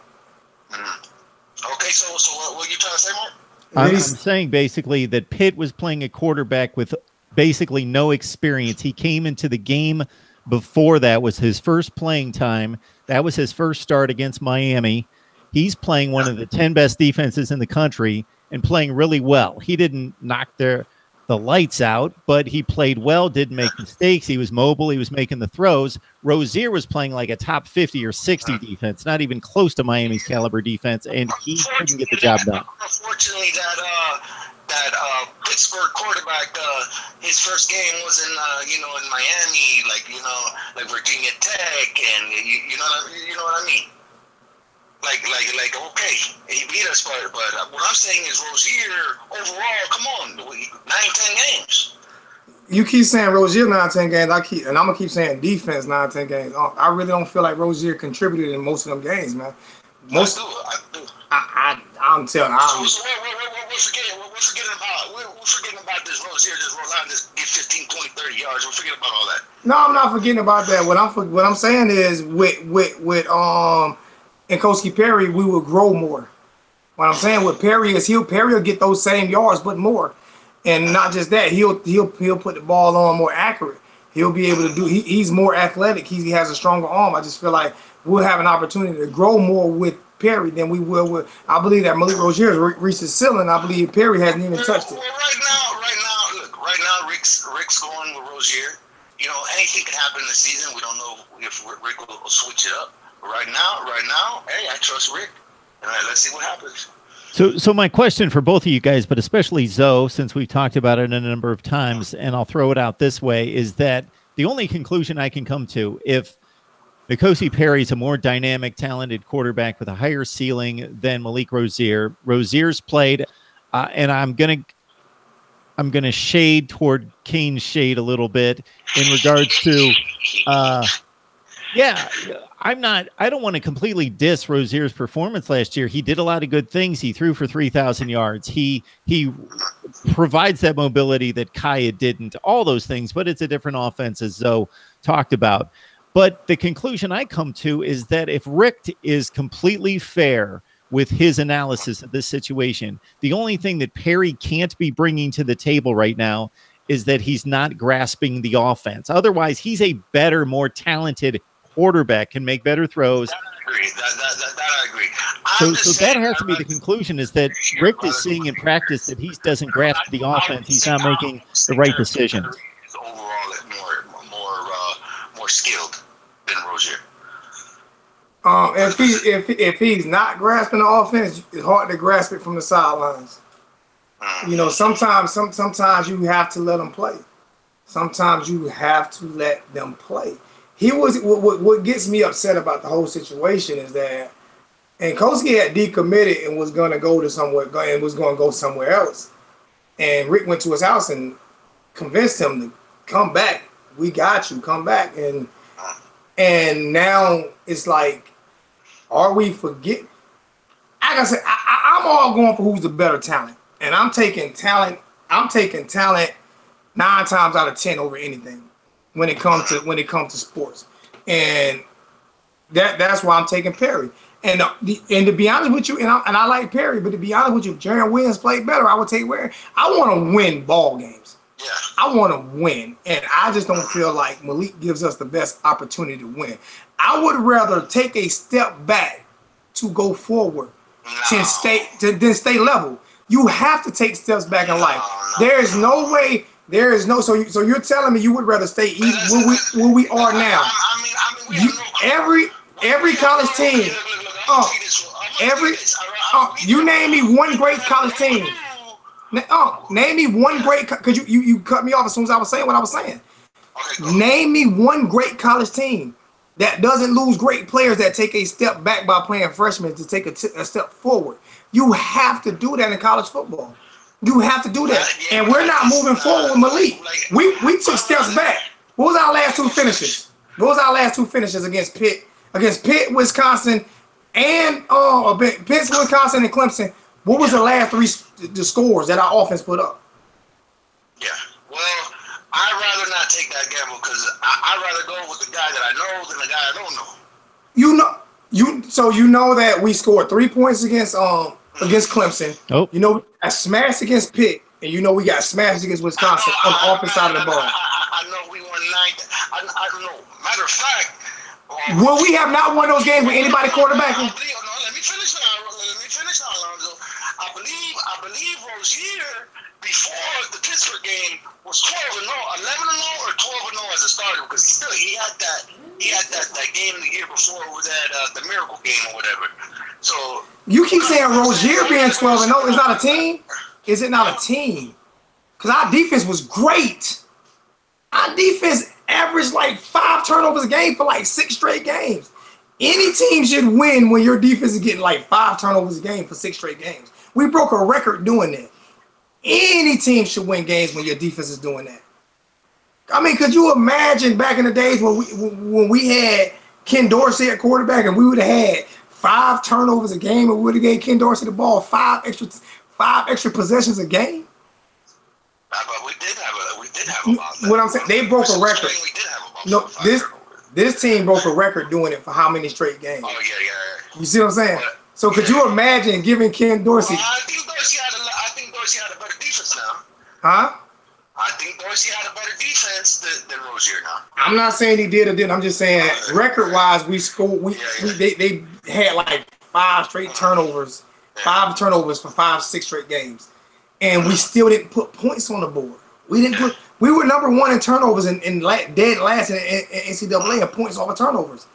Okay, so what are you trying to say, Mark? I'm saying basically that Pitt was playing a quarterback with basically no experience. He came into the game before that was his first playing time. That was his first start against Miami. He's playing one of the 10 best defenses in the country and playing really well. He didn't knock the lights out, but he played well, didn't make mistakes. He was mobile. He was making the throws. Rozier was playing like a top 50 or 60 defense, not even close to Miami's caliber defense, and he couldn't get the job done. Unfortunately, that Pittsburgh quarterback, his first game was in Miami, like Virginia Tech, and you know what I mean. Like, okay, he beat us, but what I'm saying is Rozier, overall, come on, 9-10 games. You keep saying Rozier 9-10 games, and I'm going to keep saying defense 9-10 games. I really don't feel like Rozier contributed in most of them games, man. I do. I'm telling you. So we're forgetting about this Rozier just roll out and just get 15, 20, 30 yards. We're forgetting about all that. No, I'm not forgetting about that. What I'm saying is with Koski Perry, we will grow more. What I'm saying with Perry is Perry will get those same yards, but more. And not just that, he'll put the ball on more accurate. He'll be able to do. He's more athletic. He has a stronger arm. I just feel like we'll have an opportunity to grow more with Perry than we will with. I believe that Malik Rozier has reached his ceiling. I believe Perry hasn't even touched it. Well, right now, Rick's going with Rozier. You know, anything can happen in the season. We don't know if Rick will switch it up. But right now, hey, I trust Rick. And let's see what happens. So my question for both of you guys, but especially Zoe, since we've talked about it a number of times, and I'll throw it out this way, is that the only conclusion I can come to, if N'Kosi Perry's a more dynamic, talented quarterback with a higher ceiling than Malik Rozier, Rozier's played, and I'm gonna shade toward Kane's shade a little bit in regards to, I don't want to completely diss Rozier's performance last year. He did a lot of good things. He threw for 3,000 yards. He provides that mobility that Kaya didn't, all those things, but it's a different offense, as Zoe talked about. But the conclusion I come to is that if Richt is completely fair with his analysis of this situation, the only thing that Perry can't be bringing to the table right now is that he's not grasping the offense. Otherwise, he's a better, more talented quarterback, can make better throws. That I agree. So that has to be the conclusion, is that Richt is seeing in practice that he doesn't grasp the offense. He's not making the right decisions. He's overall more skilled than Rozier. If he's not grasping the offense, it's hard to grasp it from the sidelines. You know, sometimes you have to let them play. Sometimes you have to let them play. What gets me upset about the whole situation is that N'Kosi had decommitted and was going to go to somewhere and was going to go somewhere else. And Rick went to his house and convinced him to come back. We got you, come back. And now it's like, are we forget? Like I said, I'm all going for who's the better talent. And I'm taking talent 9 times out of 10 over anything when it comes to sports. And that's why I'm taking Perry. And to be honest with you, and I like Perry, but to be honest with you, if Jaron Williams played better, I would take where I want to win ball games. Yeah. I want to win, and I just don't feel like Malik gives us the best opportunity to win. I would rather take a step back to go forward than stay level. You have to take steps back in life. There is no way. There is no. So you're telling me you would rather stay where we are now? Every college team. You name me one great college team. Name me one great, because you cut me off as soon as I was saying what I was saying. Name me one great college team that doesn't lose great players that take a step back by playing freshmen to take a step forward. You have to do that in college football. You have to do that. And we're not moving forward with Malik. We took steps back. What was our last two finishes? Against Pitt? Against Pitt, Wisconsin, and Pitt, Wisconsin, and Clemson. What was the last the scores that our offense put up? Yeah. Well, I'd rather not take that gamble because I'd rather go with the guy that I know than the guy I don't know. So you know that we scored 3 points against Clemson. Oh. You know, I smashed against Pitt, and you know we got smashed against Wisconsin on the offense side of the ball. I know we won 9. I don't know. Matter of fact, will we have not won those games with anybody quarterbacking? Let me finish now, Alonzo. I believe Rozier before the Pittsburgh game was 12-0, 11-0, or 12-0 as a starter, because he had that game the year before was that the miracle game or whatever. So you keep saying Rozier being 12-0 is not a team. Is it not a team? Because our defense was great. Our defense averaged like 5 turnovers a game for like 6 straight games. Any team should win when your defense is getting like 5 turnovers a game for 6 straight games. We broke a record doing that. Any team should win games when your defense is doing that. I mean, could you imagine back in the days when we had Ken Dorsey at quarterback and we would have had 5 turnovers a game and we would have gave Ken Dorsey the ball 5 extra possessions a game? But we did have about that. What I'm saying, they broke a record. We did have about No, this team broke a record doing it for how many straight games? Oh yeah. You see what I'm saying? So could you imagine giving Ken Dorsey? Well, I think Dorsey had a better defense now. Huh? I think Dorsey had a better defense than Rozier now. I'm not saying he did or didn't. I'm just saying record-wise, we scored. They had like 5 straight turnovers, 5 turnovers for 5-6 straight games, and we still didn't put points on the board. We didn't put. We were number 1 in turnovers and dead last in NCAA in points off of turnovers.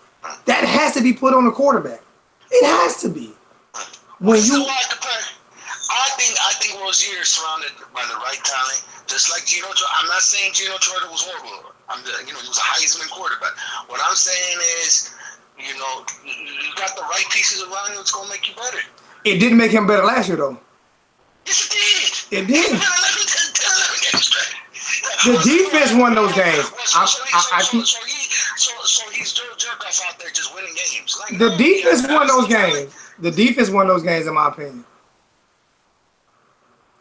That has to be put on the quarterback. It has to be. When you, I think Rozier is surrounded by the right talent, just like Gino. I'm not saying Gino Trotter was horrible. He was a Heisman quarterback. What I'm saying is, you got the right pieces around you. It's gonna make you better. It didn't make him better last year, though. Yes, it did. It did. 11 games straight. The defense won those games. So he's Joe Jerkoff out there just winning games. Like, the defense won those games. The defense won those games, in my opinion.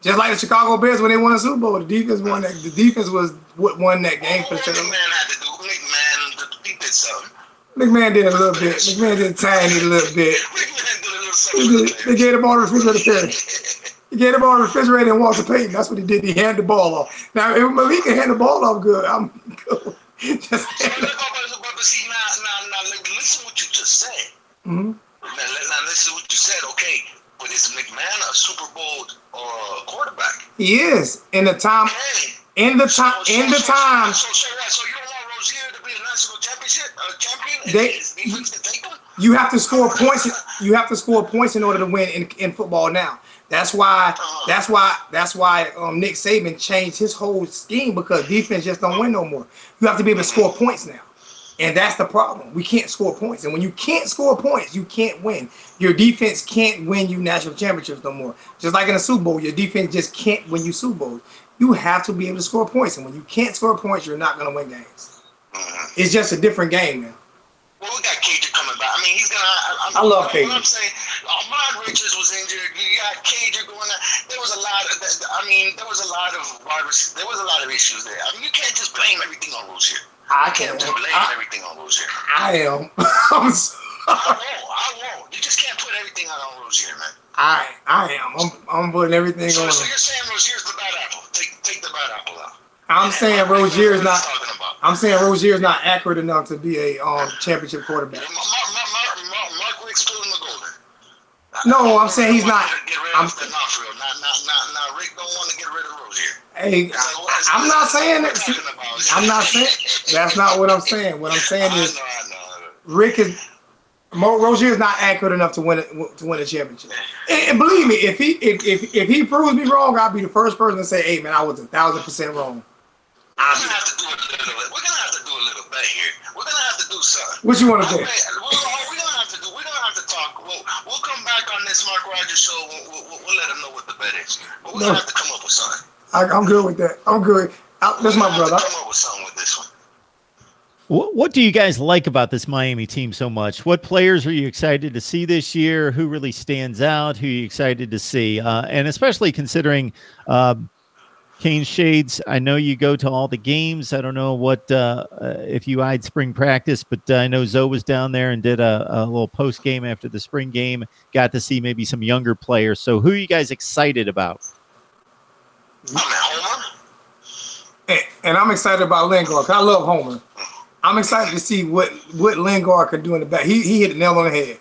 Just like the Chicago Bears when they won the Super Bowl, the defense won that. The defense was what won that game for the McMahon had to do. McMahon did something. McMahon did a little bit. McMahon did a tiny little bit. McMahon did a little something. They gave the ball to the refrigerator. He gave the ball to the refrigerator and Walter Payton. That's what he did. He handed the ball off. Now, if he can hand the ball off good, I'm good. But see, now, listen what you just said. Mm-hmm. Now, listen what you said. Okay, but is McMahon a Super Bowl quarterback? He is. In the time. Okay. In the time. So you don't want Rozier to be a national championship champion? His defense to take him? You have to score points. You have to score points in order to win in football now. That's why Nick Saban changed his whole scheme, because defense just don't win no more. You have to be able to score points now. And that's the problem. We can't score points. And when you can't score points, you can't win. Your defense can't win you national championships no more. Just like in a Super Bowl, your defense just can't win you Super Bowls. You have to be able to score points. And when you can't score points, you're not going to win games. It's just a different game now. Well, we got Cager coming back. I mean, he's gonna. I love Cager. I'm saying, Richards was injured. You got Cager going on. There was a lot of. There was a lot of issues there. I mean, you can't just blame everything on Rozier. I can't blame everything on Rozier. I am. I'm sorry. I won't. You just can't put everything out on Rozier, man. I am. I'm putting everything on. So you're saying Rozier's the bad apple? Take the bad apple out. I'm saying Rozier is not. I'm saying Rozier is not accurate enough to be a championship quarterback. Mark Richt's pulling the golden. No, I'm saying he's not. Not Richt don't want to get rid of Rozier. Hey, I'm not saying that. I'm not saying. That's not what I'm saying. What I'm saying is, Rozier is not accurate enough to win a championship. And believe me, if he proves me wrong, I'll be the first person to say, "Hey, man, I was 1,000% wrong." We're gonna have to do a little bit here. We're gonna have to do something. What you want to do? We're gonna have to talk. We'll come back on this Mark Rogers show. We'll let them know what the bet is. But we're gonna have to come up with something. I'm good with that. I'm good. That's my brother. Come up with something with this one. What do you guys like about this Miami team so much? What players are you excited to see this year? Who really stands out? Who are you excited to see? And especially considering Kane Shades, I know you go to all the games. I don't know what if you eyed spring practice, but I know Zoe was down there and did a little post game after the spring game. Got to see maybe some younger players. So who are you guys excited about? And I'm excited about Lingard. I love Homer. I'm excited to see what Lingard can do in the back. He hit the nail on the head.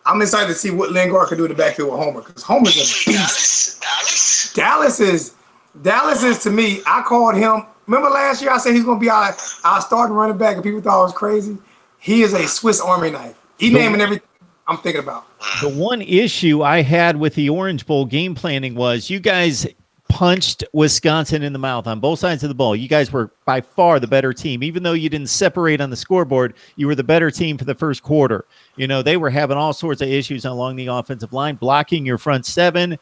I'm excited to see what Lingard can do in the backfield with Homer, because Homer's a beast. Dallas is to me. I called him. Remember last year I said he's going to be our starting running back, and people thought I was crazy. He is a Swiss Army knife. He naming everything I'm thinking about. The one issue I had with the Orange Bowl game planning was you guys punched Wisconsin in the mouth on both sides of the ball. You guys were by far the better team. Even though you didn't separate on the scoreboard, you were the better team for the first quarter. You know, they were having all sorts of issues along the offensive line, blocking your front seven.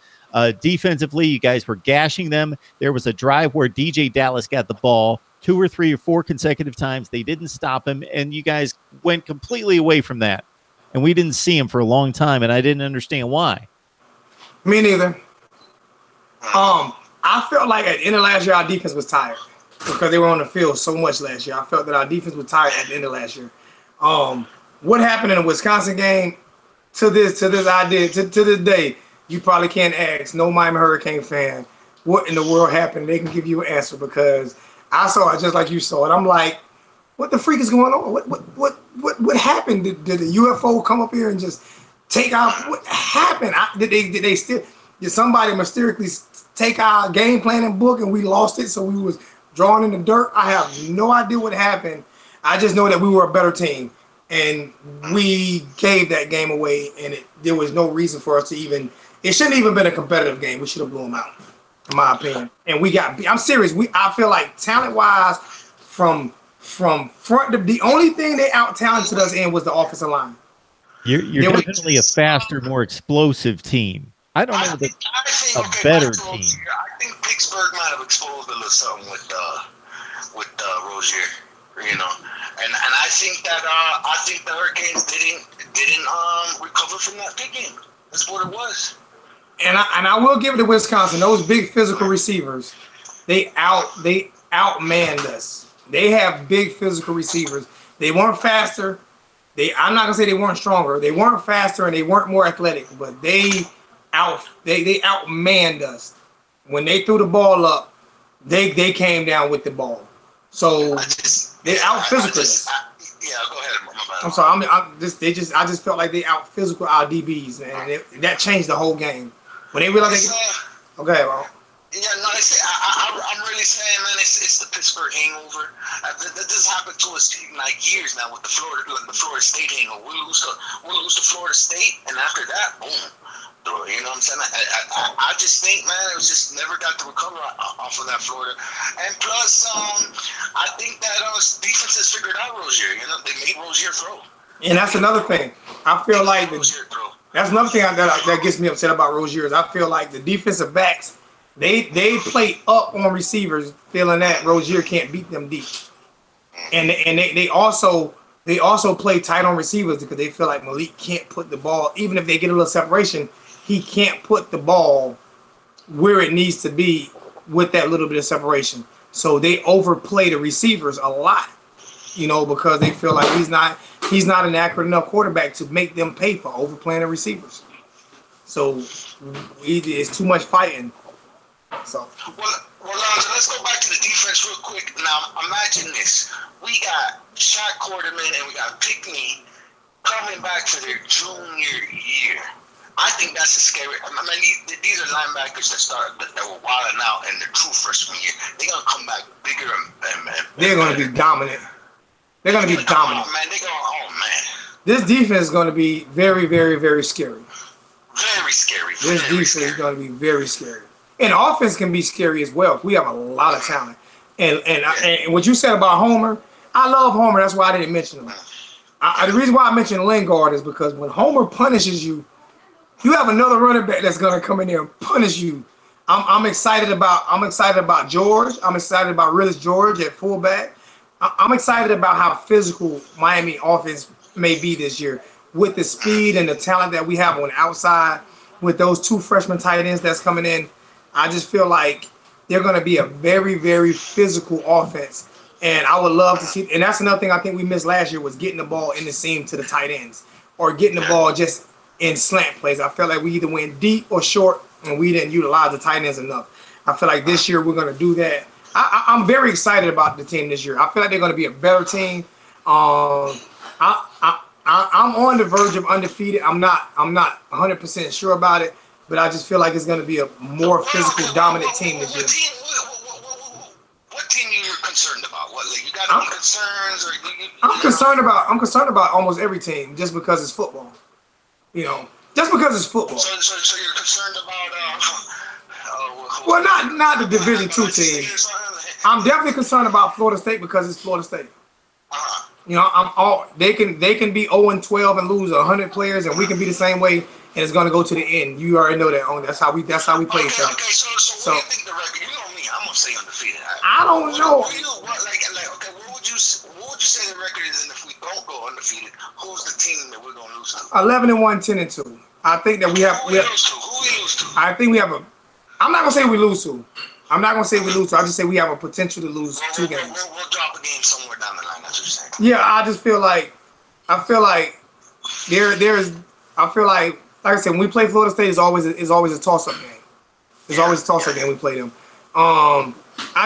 Defensively, you guys were gashing them. There was a drive where DJ Dallas got the ball 2 or 3 or 4 consecutive times. They didn't stop him, and you guys went completely away from that. And we didn't see him for a long time, and I didn't understand why. Me neither. I felt like at the end of last year, our defense was tired because they were on the field so much last year. I felt that our defense was tired at the end of last year. What happened in the Wisconsin game, to this idea, to this day, you probably can't ask no Miami Hurricane fan what in the world happened. They can give you an answer because I saw it just like you saw it. I'm like, what the freak is going on? What happened? Did the UFO come up here and just take out? What happened? Did somebody mysteriously take our game planning book and we lost it, so we was drawn in the dirt? I have no idea what happened. I just know that we were a better team and we gave that game away, and there was no reason for us to even. It shouldn't even been a competitive game. We should have blew them out, in my opinion. And we got. I'm serious. I feel like talent wise, from front to the only thing they out talented us in was the offensive line. You're definitely a faster, more explosive team. I don't know a better team. I think Pittsburgh might have exposed a little something with Rozier, you know, and I think the Hurricanes didn't recover from that big game. That's what it was. And I will give it to Wisconsin. Those big physical receivers, they outmanned us. They have big physical receivers. They weren't faster. I'm not gonna say they weren't stronger. They weren't faster and they weren't more athletic, but they outmanned us. When they threw the ball up, they came down with the ball. So they out physical us. Yeah, go ahead. I'm sorry. I just felt like they out physical our DBs, and that changed the whole game. When they realized okay, well. Yeah, no, I'm really saying, man, it's the Pittsburgh hangover. This happened to us in like years now with the Florida State hangover. We lose to Florida State, and after that, boom. You know what I'm saying? I just think, man, it was just never got to recover off of that Florida. And plus, I think that defenses figured out Rozier. You know, they made Rozier throw. And that's another thing. I feel like that's another thing that gets me upset about Rozier is I feel like the defensive backs. They play up on receivers, feeling that Rozier can't beat them deep, and they also play tight on receivers because they feel like Malik can't put the ball, even if they get a little separation, he can't put the ball where it needs to be with that little bit of separation. So they overplay the receivers a lot, you know, because they feel like he's not an accurate enough quarterback to make them pay for overplaying the receivers. So it's too much fighting. So well, let's go back to the defense real quick. Now, imagine this: we got Shaq Quarterman and we got Pickney coming back for their junior year. I think that's a scary. I mean, these are linebackers that were wilding out in their true freshman year. They're gonna come back bigger and they're gonna be dominant. They're gonna be dominant. Man, This defense is gonna be very, very, very scary. Very scary. This defense is gonna be very scary. And offense can be scary as well. We have a lot of talent. And what you said about Homer, I love Homer. That's why I didn't mention him. The reason why I mentioned Lingard is because when Homer punishes you, you have another running back that's gonna come in there and punish you. I'm excited about George. I'm excited about Willis George at fullback. I'm excited about how physical Miami offense may be this year with the speed and the talent that we have on the outside with those two freshman tight ends that's coming in. I just feel like they're going to be a very, very physical offense. And I would love to see – and that's another thing I think we missed last year was getting the ball in the seam to the tight ends or getting the ball just in slant plays. I felt like we either went deep or short, and we didn't utilize the tight ends enough. I feel like this year we're going to do that. I'm very excited about the team this year. I feel like they're going to be a better team. I'm on the verge of undefeated. I'm not 100% sure about it. But I just feel like it's going to be a more physical, dominant team this year. What team are you concerned about? You got any concerns? I'm concerned about almost every team just because it's football. You know, just because it's football. So you're concerned about? Well, not the Division II team. I'm definitely concerned about Florida State because it's Florida State. You know, they can be 0-12 and lose 100 players, and we can be the same way. And it's gonna go to the end. You already know that. That's how we play each other. Okay, so what do you think the record? You know me. I'm gonna say undefeated. I don't know. What would you say the record is? And if we don't go undefeated, who's the team that we're gonna lose to? 11-1, 10-2. I think that we have. Who we lose to? I think we have a. I'm not gonna say we lose to. I just say we have a potential to lose two games. We'll drop a game somewhere down the line. That's what you're saying. Yeah, I feel like I feel like I said, when we play Florida State, it's always a toss-up game. It's always a toss-up game we play them. I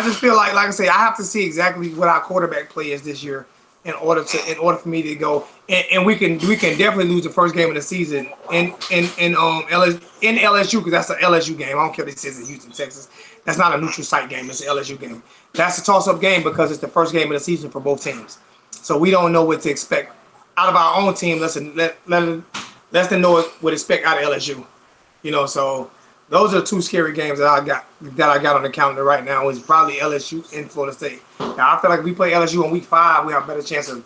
just feel like I say, I have to see exactly what our quarterback play is this year in order for me to go. And we can definitely lose the first game of the season in LSU, because that's an LSU game. I don't care if it says in Houston, Texas. That's not a neutral site game. It's an LSU game. That's a toss-up game because it's the first game of the season for both teams. So we don't know what to expect out of our own team. Let them know what to expect out of LSU. You know, so those are two scary games that I got on the calendar right now. Is probably LSU and Florida State. Now I feel like if we play LSU on week 5, we have a better chance of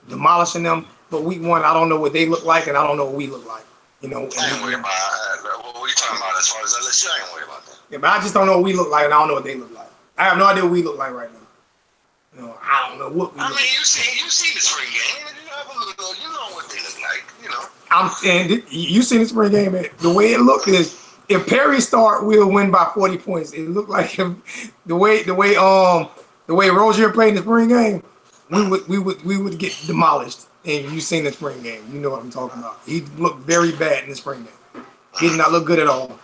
demolishing them. But week 1, I don't know what they look like, and I don't know what we look like. You know, I ain't worried about what are you talking about as far as LSU? I ain't worried about that. Yeah, but I just don't know what we look like, and I don't know what they look like. I have no idea what we look like right now. You know, I don't know what we look like. You seen the spring game. You know what they look like. You know. And you seen the spring game. The way it looked is, if Perry start, we'll win by 40 points. It looked like the way Rozier played in the spring game, we would get demolished. And you seen the spring game, you know what I'm talking about. He looked very bad in the spring game. He did not look good at all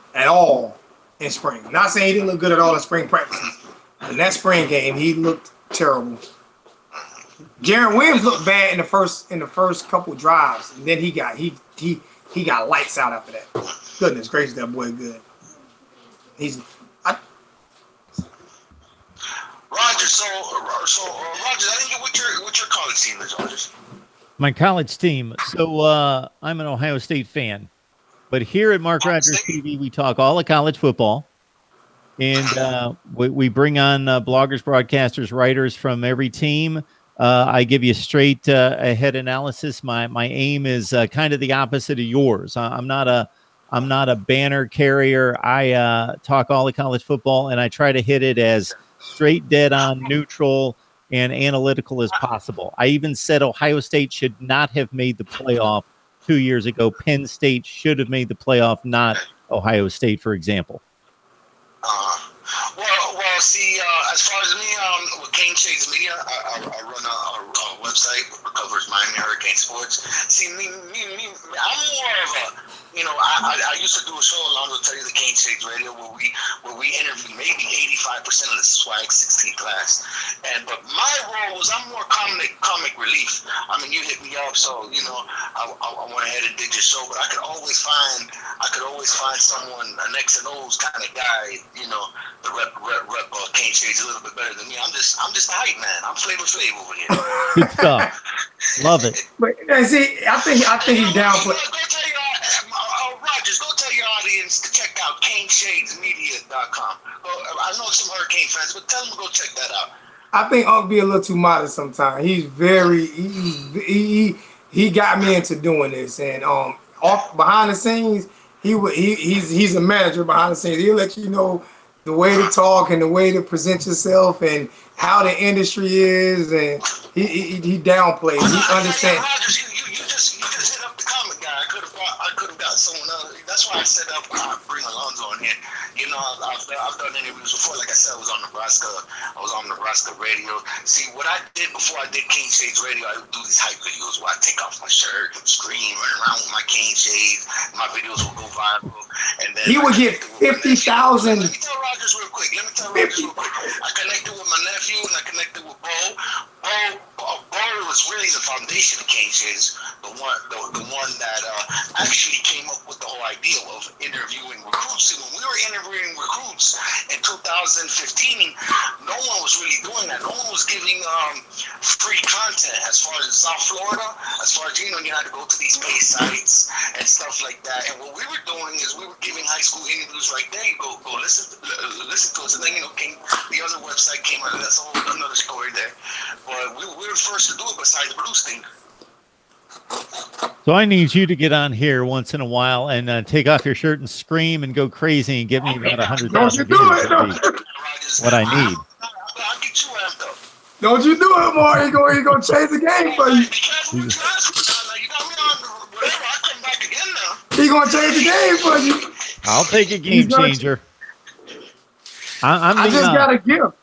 in spring. Not saying he didn't look good at all in spring practices. In that spring game, he looked terrible. Jaron Williams looked bad in the first couple drives, and then he got lights out after that. Goodness gracious, that boy good. Roger, so Roger, I didn't get what your college team is, Roger. My college team. So I'm an Ohio State fan, but here at Mark Rogers TV, we talk all of college football, and we bring on bloggers, broadcasters, writers from every team. I give you straight ahead analysis. My aim is kind of the opposite of yours. I'm not a banner carrier. I talk all the college football, and I try to hit it as straight, dead on, neutral, and analytical as possible. I even said Ohio State should not have made the playoff 2 years ago. Penn State should have made the playoff, not Ohio State, for example. Well, see, as far as me, with Kane Shades Media, I run a website that covers Miami Hurricane sports. See, me, I'm more of a, you know, I used to do a show along with Tell You the Kane Shades Radio where we interview maybe 85% of the swag 16 class, but my role was I'm more comic relief. I mean, you hit me up, so you know, I went ahead and did your show, but I could always find someone, an X and O's kind of guy, you know, the rep Kane Shades a little bit better than me. I'm just a hype man. I'm Flavor Flav over here. Good stuff. Love it. But see, I think he's downplaying. Rogers, go tell your audience to check out CaneShadesMedia.com. I know some Hurricane fans, but tell them to go check that out. I think Unc be a little too modest sometimes. He's he got me into doing this, and off behind the scenes, he's a manager behind the scenes. He'll let you know the way to talk and the way to present yourself and how the industry is, and he downplays. He understands. Rogers, you just hit up the comic guy. I could have got someone else. That's why I said I bring Alonzo on here. You know, I've done interviews before. Like I said, I was on Nebraska radio. See, what I did before I did Kane Shades Radio, I would do these hype videos where I take off my shirt and scream, run around with my Kane Shades. My videos will go viral. And then he would get 50,000. Let me tell Rogers real quick. I connected with my nephew and I connected with Bo. Bo was really the foundation of Kane Shades, the one that actually came up with the whole idea of interviewing recruits. See, when we were interviewing recruits in 2015, no one was really doing that. No one was giving free content as far as South Florida, as far as, you know, you had to go to these pay sites and stuff like that. And what we were doing is we were giving high school interviews right there. You go listen to us. And then, you know, the other website came out. That's a whole another story there. But we were first to do it besides Blue Stinger. So I need you to get on here once in a while and take off your shirt and scream and go crazy and give me about 100,000 views. What I need. I'll get you amped up. Don't you do it, Mark. He's gonna change the game for you. Be careful what you ask for now. You got me on whatever. I come back again now. He's gonna change the game for you. I'll take a game changer. I just got a gift.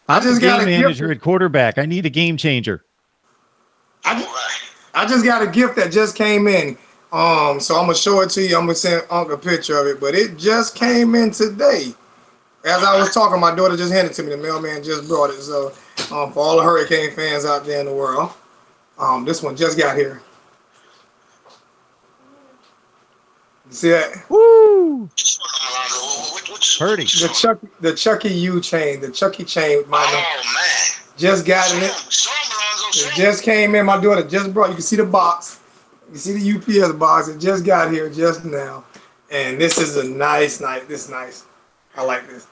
I'm the game manager at quarterback. I need a game changer. I just got a gift that just came in. So I'm gonna show it to you. I'm gonna send Unc a picture of it, but it just came in today. As I was talking, my daughter just handed it to me. The mailman just brought it. So for all the Hurricane fans out there in the world, this one just got here. You see that? Woo! Purdy. The Chucky U chain, the Chucky chain. Oh man! Just got it. It just came in. My daughter just brought. You can see the box. You see the UPS box. It just got here just now, and this is a nice. This is nice. I like this.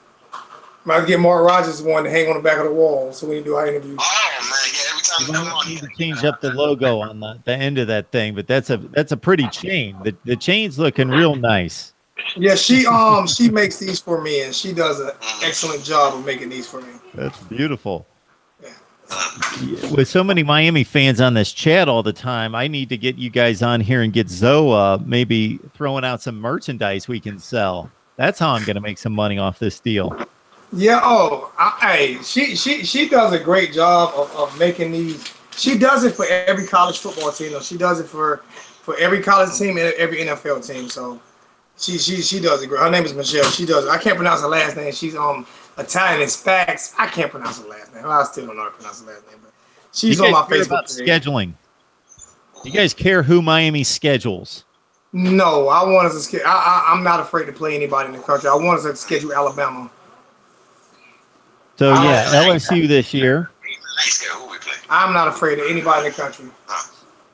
Might get MarkRogersTV one to hang on the back of the wall, so when you do our interviews. Oh man, yeah! Every time you come on, need to change up the logo on the end of that thing, but that's a pretty chain. The chain's looking real nice. Yeah, she makes these for me, and she does an excellent job of making these for me. That's beautiful. With so many Miami fans on this chat all the time, I need to get you guys on here and get Zoe maybe throwing out some merchandise we can sell. That's how I'm going to make some money off this deal. Yeah. She does a great job of making these. She does it for every college football team. Though. She does it for every college team and every NFL team. So she does it great. Her name is Michelle. She does. I can't pronounce her last name. She's Italian and Spags. I can't pronounce her last name. I still don't know how to pronounce her last name. But she's on my Facebook about scheduling. Do you guys care who Miami schedules? No, I want us to schedule. I'm not afraid to play anybody in the country. I want us to schedule Alabama. So yeah, LSU this year. I'm not afraid of anybody in the country.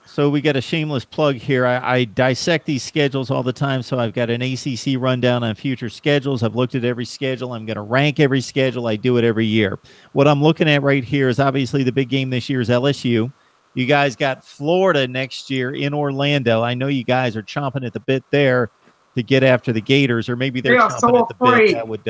So we got a shameless plug here. I dissect these schedules all the time, so I've got an ACC rundown on future schedules. I've looked at every schedule. I'm going to rank every schedule. I do it every year. What I'm looking at right here is obviously the big game this year is LSU. You guys got Florida next year in Orlando. I know you guys are chomping at the bit there to get after the Gators, or maybe they're chomping at the bit. That would.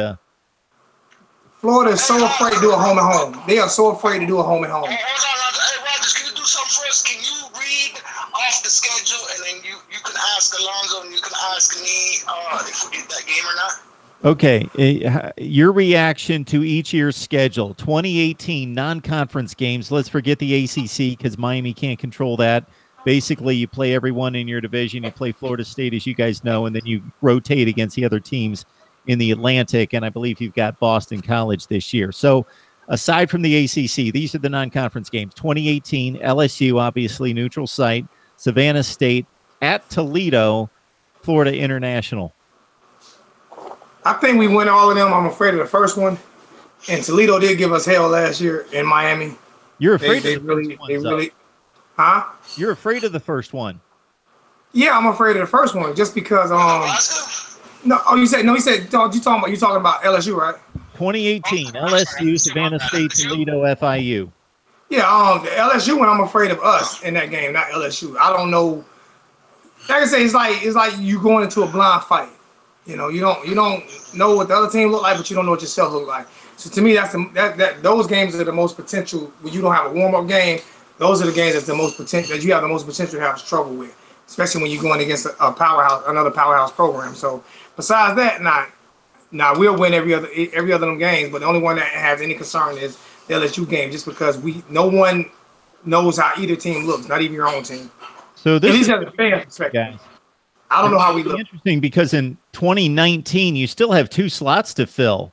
Florida is so afraid to do a home and home. They are so afraid to do a home and home. Hey, Rogers, can you do something first? Can you read off the schedule, and then you can ask Alonzo and you can ask me if we get that game or not? Okay, your reaction to each year's schedule. 2018 non-conference games. Let's forget the ACC because Miami can't control that. Basically, you play everyone in your division. You play Florida State, as you guys know, and then you rotate against the other teams in the Atlantic, and I believe you've got Boston College this year. So aside from the ACC, these are the non-conference games. 2018, LSU, obviously neutral site, Savannah State, at Toledo, Florida International. I think we win all of them. I'm afraid of the first one. And Toledo did give us hell last year in Miami. You're afraid of the first one, huh? You're afraid of the first one. Yeah, I'm afraid of the first one just because No, you said you talking about LSU, right? 2018, LSU, Savannah State, Toledo, FIU. Yeah, the LSU one, I'm afraid of us in that game, not LSU. I don't know. Like I say, it's like you going into a blind fight. You know, you don't know what the other team look like, but you don't know what yourself look like. So to me, those games are the most potential. When you don't have a warm up game, those are the games that's the most potential that you have the most potential to have trouble with, especially when you're going against another powerhouse program. So besides that, nah, we'll win every other of them games. But the only one that has any concern is the LSU game, just because no one knows how either team looks, not even your own team. So this at least has a fan perspective. Guys, I don't know how we look. Interesting, because in 2019 you still have 2 slots to fill.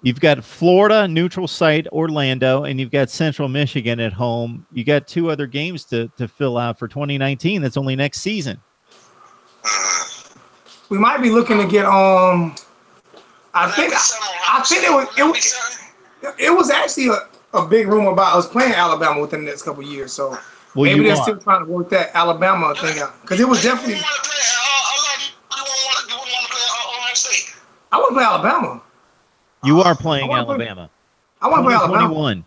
You've got Florida, neutral site, Orlando, and you've got Central Michigan at home. You got 2 other games to fill out for 2019. That's only next season. We might be looking to get I think it was actually a big rumor about us playing Alabama within the next couple of years. So maybe they're still trying to work that Alabama thing out, because it was definitely. I want to play Alabama. You are playing Alabama. I want to play Alabama. 2021.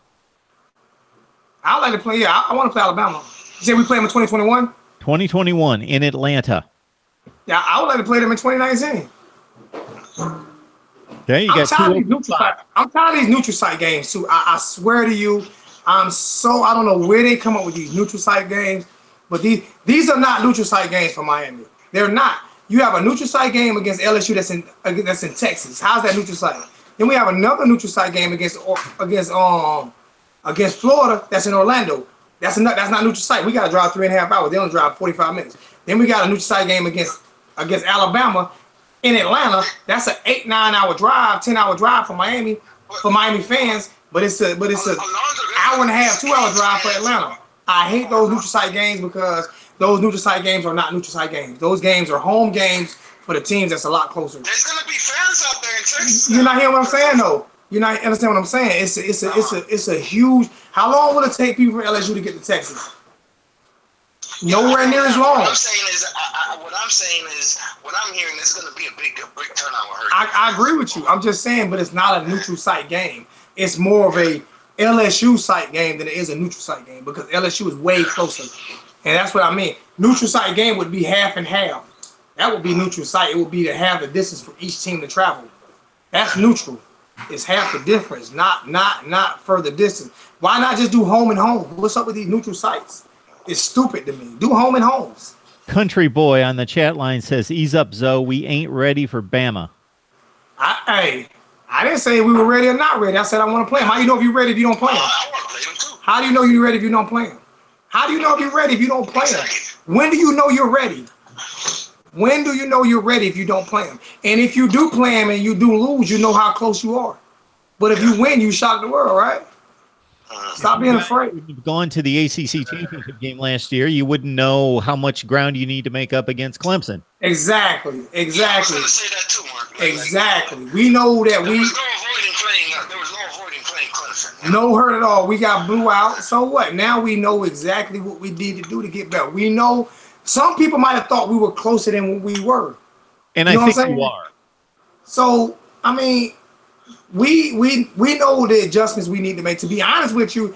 I like to play. Yeah, I want to play Alabama. You said we play them in 2021. 2021 in Atlanta. Yeah, I would like to play them in 2019. Okay, you got I'm tired of these neutral site games too. I swear to you, I don't know where they come up with these neutral site games, but these are not neutral site games for Miami. They're not. You have a neutral site game against LSU that's in Texas. How's that neutral site? Then we have another neutral site game against Florida that's in Orlando. That's not neutral site. We got to drive 3.5 hours. They only drive 45 minutes. Then we got a neutral site game against Alabama in Atlanta. That's an 8-9 hour drive, 10-hour drive for Miami fans. But it's a hour and a half, 2 hour drive for Atlanta. I hate those neutral site games because those neutral site games are not neutral site games. Those games are home games for the teams that's a lot closer. There's gonna be fans out there in Texas. You're not hearing what I'm saying, though. You're not understand what I'm saying. It's a huge. How long will it take people from LSU to get to Texas? Nowhere near as long. What I'm saying is, what I'm hearing, there's going to be a big turnout. I agree with you. I'm just saying, but it's not a neutral site game. It's more of a LSU site game than it is a neutral site game because LSU is way closer. And that's what I mean. Neutral site game would be half and half. That would be neutral site. It would be to have the distance for each team to travel. That's neutral. It's half the difference, not further distance. Why not just do home and home? What's up with these neutral sites? It's stupid to me. Do home and homes. Country Boy on the chat line says, ease up, Zoe. We ain't ready for Bama. I didn't say we were ready or not ready. I said I want to play them. How do you know if you're ready if you don't play them? I want to play them too. How do you know you're ready if you don't play them? How do you know if you're ready if you don't play them? When do you know you're ready? When do you know you're ready if you don't play them? And if you do play them and you do lose, you know how close you are. But if you win, you shock the world, right? Stop being afraid. If you've gone to the ACC championship game last year, you wouldn't know how much ground you need to make up against Clemson. Exactly. Yeah, I was going to say that too, Mark. Exactly. We know that there was no avoiding playing Clemson. No hurt at all. We got blew out. So what? Now we know exactly what we need to do to get better. We know some people might have thought we were closer than what we were. And I think you are. So, I mean, we know the adjustments we need to make. To be honest with you,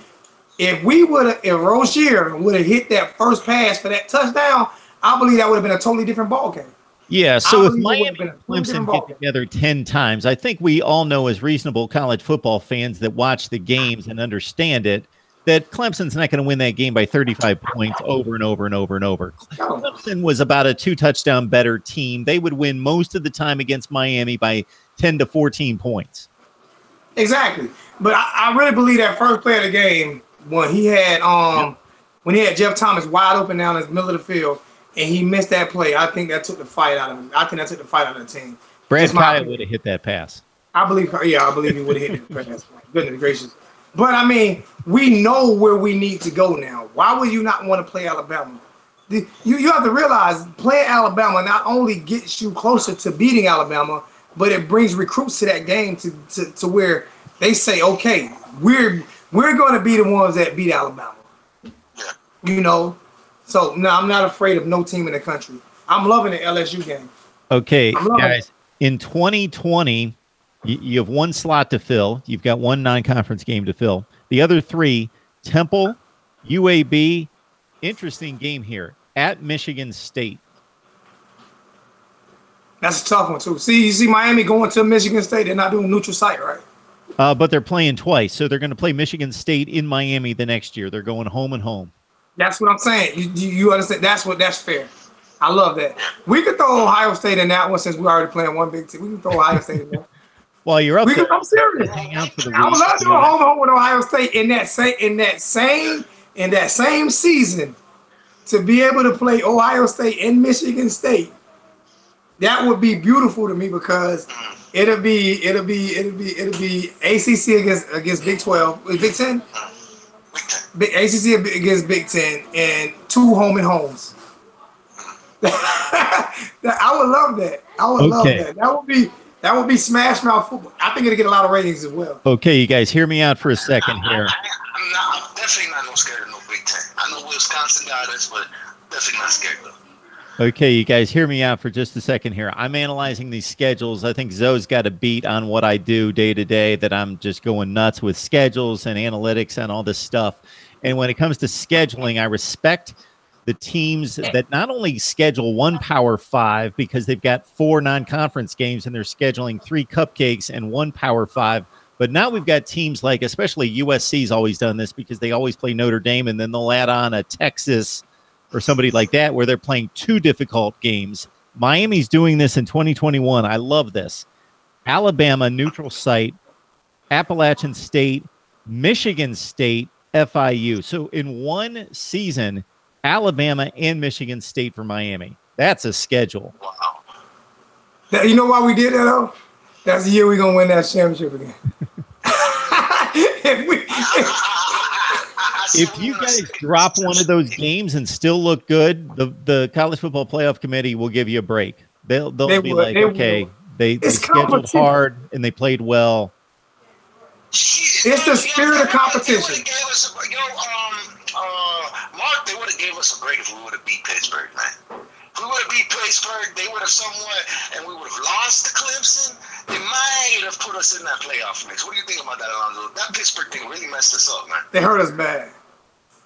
if Rozier would have hit that first pass for that touchdown, I believe that would have been a totally different ball game. Yeah, so if Miami and Clemson get together 10 times, I think we all know as reasonable college football fans that watch the games and understand it, that Clemson's not going to win that game by 35 points over and over and over and over. Clemson was about a 2-touchdown better team. They would win most of the time against Miami by 10 to 14 points. Exactly. But I really believe that first play of the game, when he had Jeff Thomas wide open down in the middle of the field, and he missed that play, I think that took the fight out of him. I think that took the fight out of the team. Brad Kyle would have hit that pass. I believe he would have hit the pass. Goodness gracious. But, I mean, we know where we need to go now. Why would you not want to play Alabama? You have to realize playing Alabama not only gets you closer to beating Alabama, but it brings recruits to that game to where they say, okay, we're going to be the ones that beat Alabama. You know? So, no, I'm not afraid of no team in the country. I'm loving the LSU game. Okay, guys, in 2020, you have one slot to fill. You've got one non-conference game to fill. The other three, Temple, UAB, interesting game here, at Michigan State. That's a tough one, too. You see Miami going to Michigan State. They're not doing neutral site, right? But they're playing twice, so they're going to play Michigan State in Miami the next year. They're going home and home. That's what I'm saying. You understand? That's fair. I love that. We could throw Ohio State in that one since we already playing one big team. We can throw Ohio State in there. Well, you're up. I'm serious. I would love to do a home with Ohio State in that same season to be able to play Ohio State and Michigan State. That would be beautiful to me because it'll be ACC against Big 12, Big 10, ACC against Big 10, and 2 home and homes. I would love that. I would love that. That would be smash mouth football. I think it'll get a lot of ratings as well. Okay, you guys, hear me out for a second here. I'm definitely not scared of no Big 10. I know Wisconsin got us, but definitely not scared though. Okay, you guys, hear me out for just a second here. I'm analyzing these schedules. I think Zoe's got a beat on what I do day to day, that I'm just going nuts with schedules and analytics and all this stuff. And when it comes to scheduling, I respect the teams that not only schedule one Power 5 because they've got 4 non-conference games and they're scheduling 3 cupcakes and 1 Power 5, but now we've got teams like, especially USC's always done this because they always play Notre Dame, and then they'll add on a Texas or somebody like that where they're playing 2 difficult games. Miami's doing this in 2021. I love this. Alabama, neutral site, Appalachian State, Michigan State, FIU. So in one season, Alabama, and Michigan State for Miami. That's a schedule. Wow. You know why we did that, though? That's the year we're going to win that championship again. If you guys drop one of those games and still look good, the College Football Playoff Committee will give you a break. They'll be like, okay, they scheduled hard and they played well. It's the spirit of competition. Mark, they would have gave us a break if we would have beat Pittsburgh, man. If we would have beat Pittsburgh, they would have somewhat, and we would have lost to Clemson. They might have put us in that playoff mix. What do you think about that, Alonzo? That Pittsburgh thing really messed us up, man. They hurt us bad.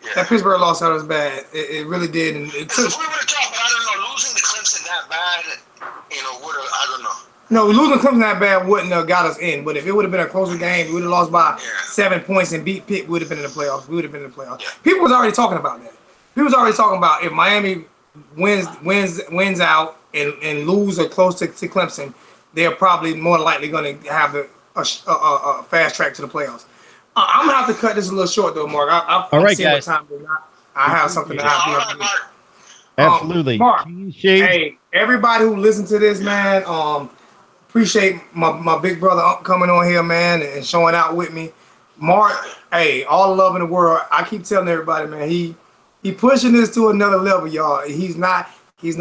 Yeah. That Pittsburgh loss hurt us bad. It really did. And it took. If we would have dropped, I don't know, losing to Clemson that bad, would have, I don't know. No, losing Clemson that bad wouldn't have got us in. But if it would have been a closer game, we would have lost by 7 points and beat Pitt, we would have been in the playoffs. We would have been in the playoffs. Yeah. People was already talking about that. People was already talking about if Miami wins out and lose or close to Clemson, they're probably more likely going to have a fast track to the playoffs. I'm going to have to cut this a little short, though, Mark. All right, guys. I have something to happen. Absolutely. Mark, hey, everybody who listens to this, man, appreciate my big brother coming on here, man, and showing out with me. Mark, hey, all the love in the world. I keep telling everybody, man, he pushing this to another level, y'all. He's an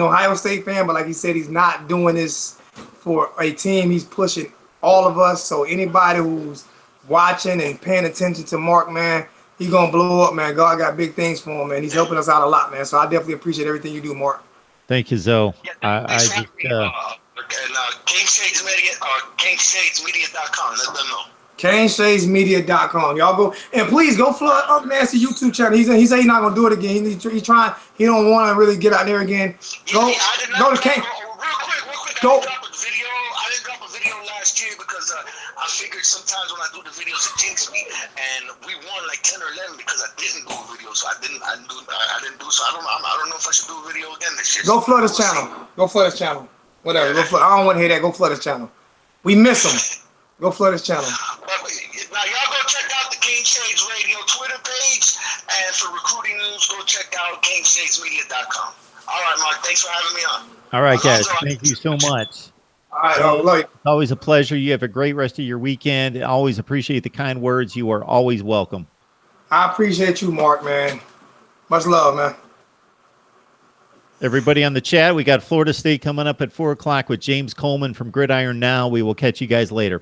Ohio State fan, but like he said, he's not doing this for a team. He's pushing all of us. So anybody who's watching and paying attention to Mark, man, he's going to blow up, man. God got big things for him, man. He's helping us out a lot, man. So I definitely appreciate everything you do, Mark. Thank you, Zoe. KingShadesMedia.com. Let them know. KingShadesMedia.com. Y'all go and please go flood Unc Nasty YouTube channel. He said he's not gonna do it again. He's trying. He don't want to really get out there again. Go to King. Real quick. I didn't drop a video last year because I figured sometimes when I do the videos it jinx me, and we won like 10 or 11 because I didn't do a video. So I didn't do. So I don't know if I should do a video again this year. Go flood his channel. Go flood his channel. Whatever. Go flood. I don't want to hear that. Go flood his channel. We miss him. Go flood his channel. Now, y'all go check out the King Shades Radio Twitter page, and for recruiting news, go check out KingShadesMedia.com. All right, Mark, thanks for having me on. All right, guys, thank you so much. All right, it's always a pleasure. You have a great rest of your weekend. I always appreciate the kind words. You are always welcome. I appreciate you, Mark, man. Much love, man. Everybody on the chat, we got Florida State coming up at 4 o'clock with James Coleman from Gridiron Now. We will catch you guys later.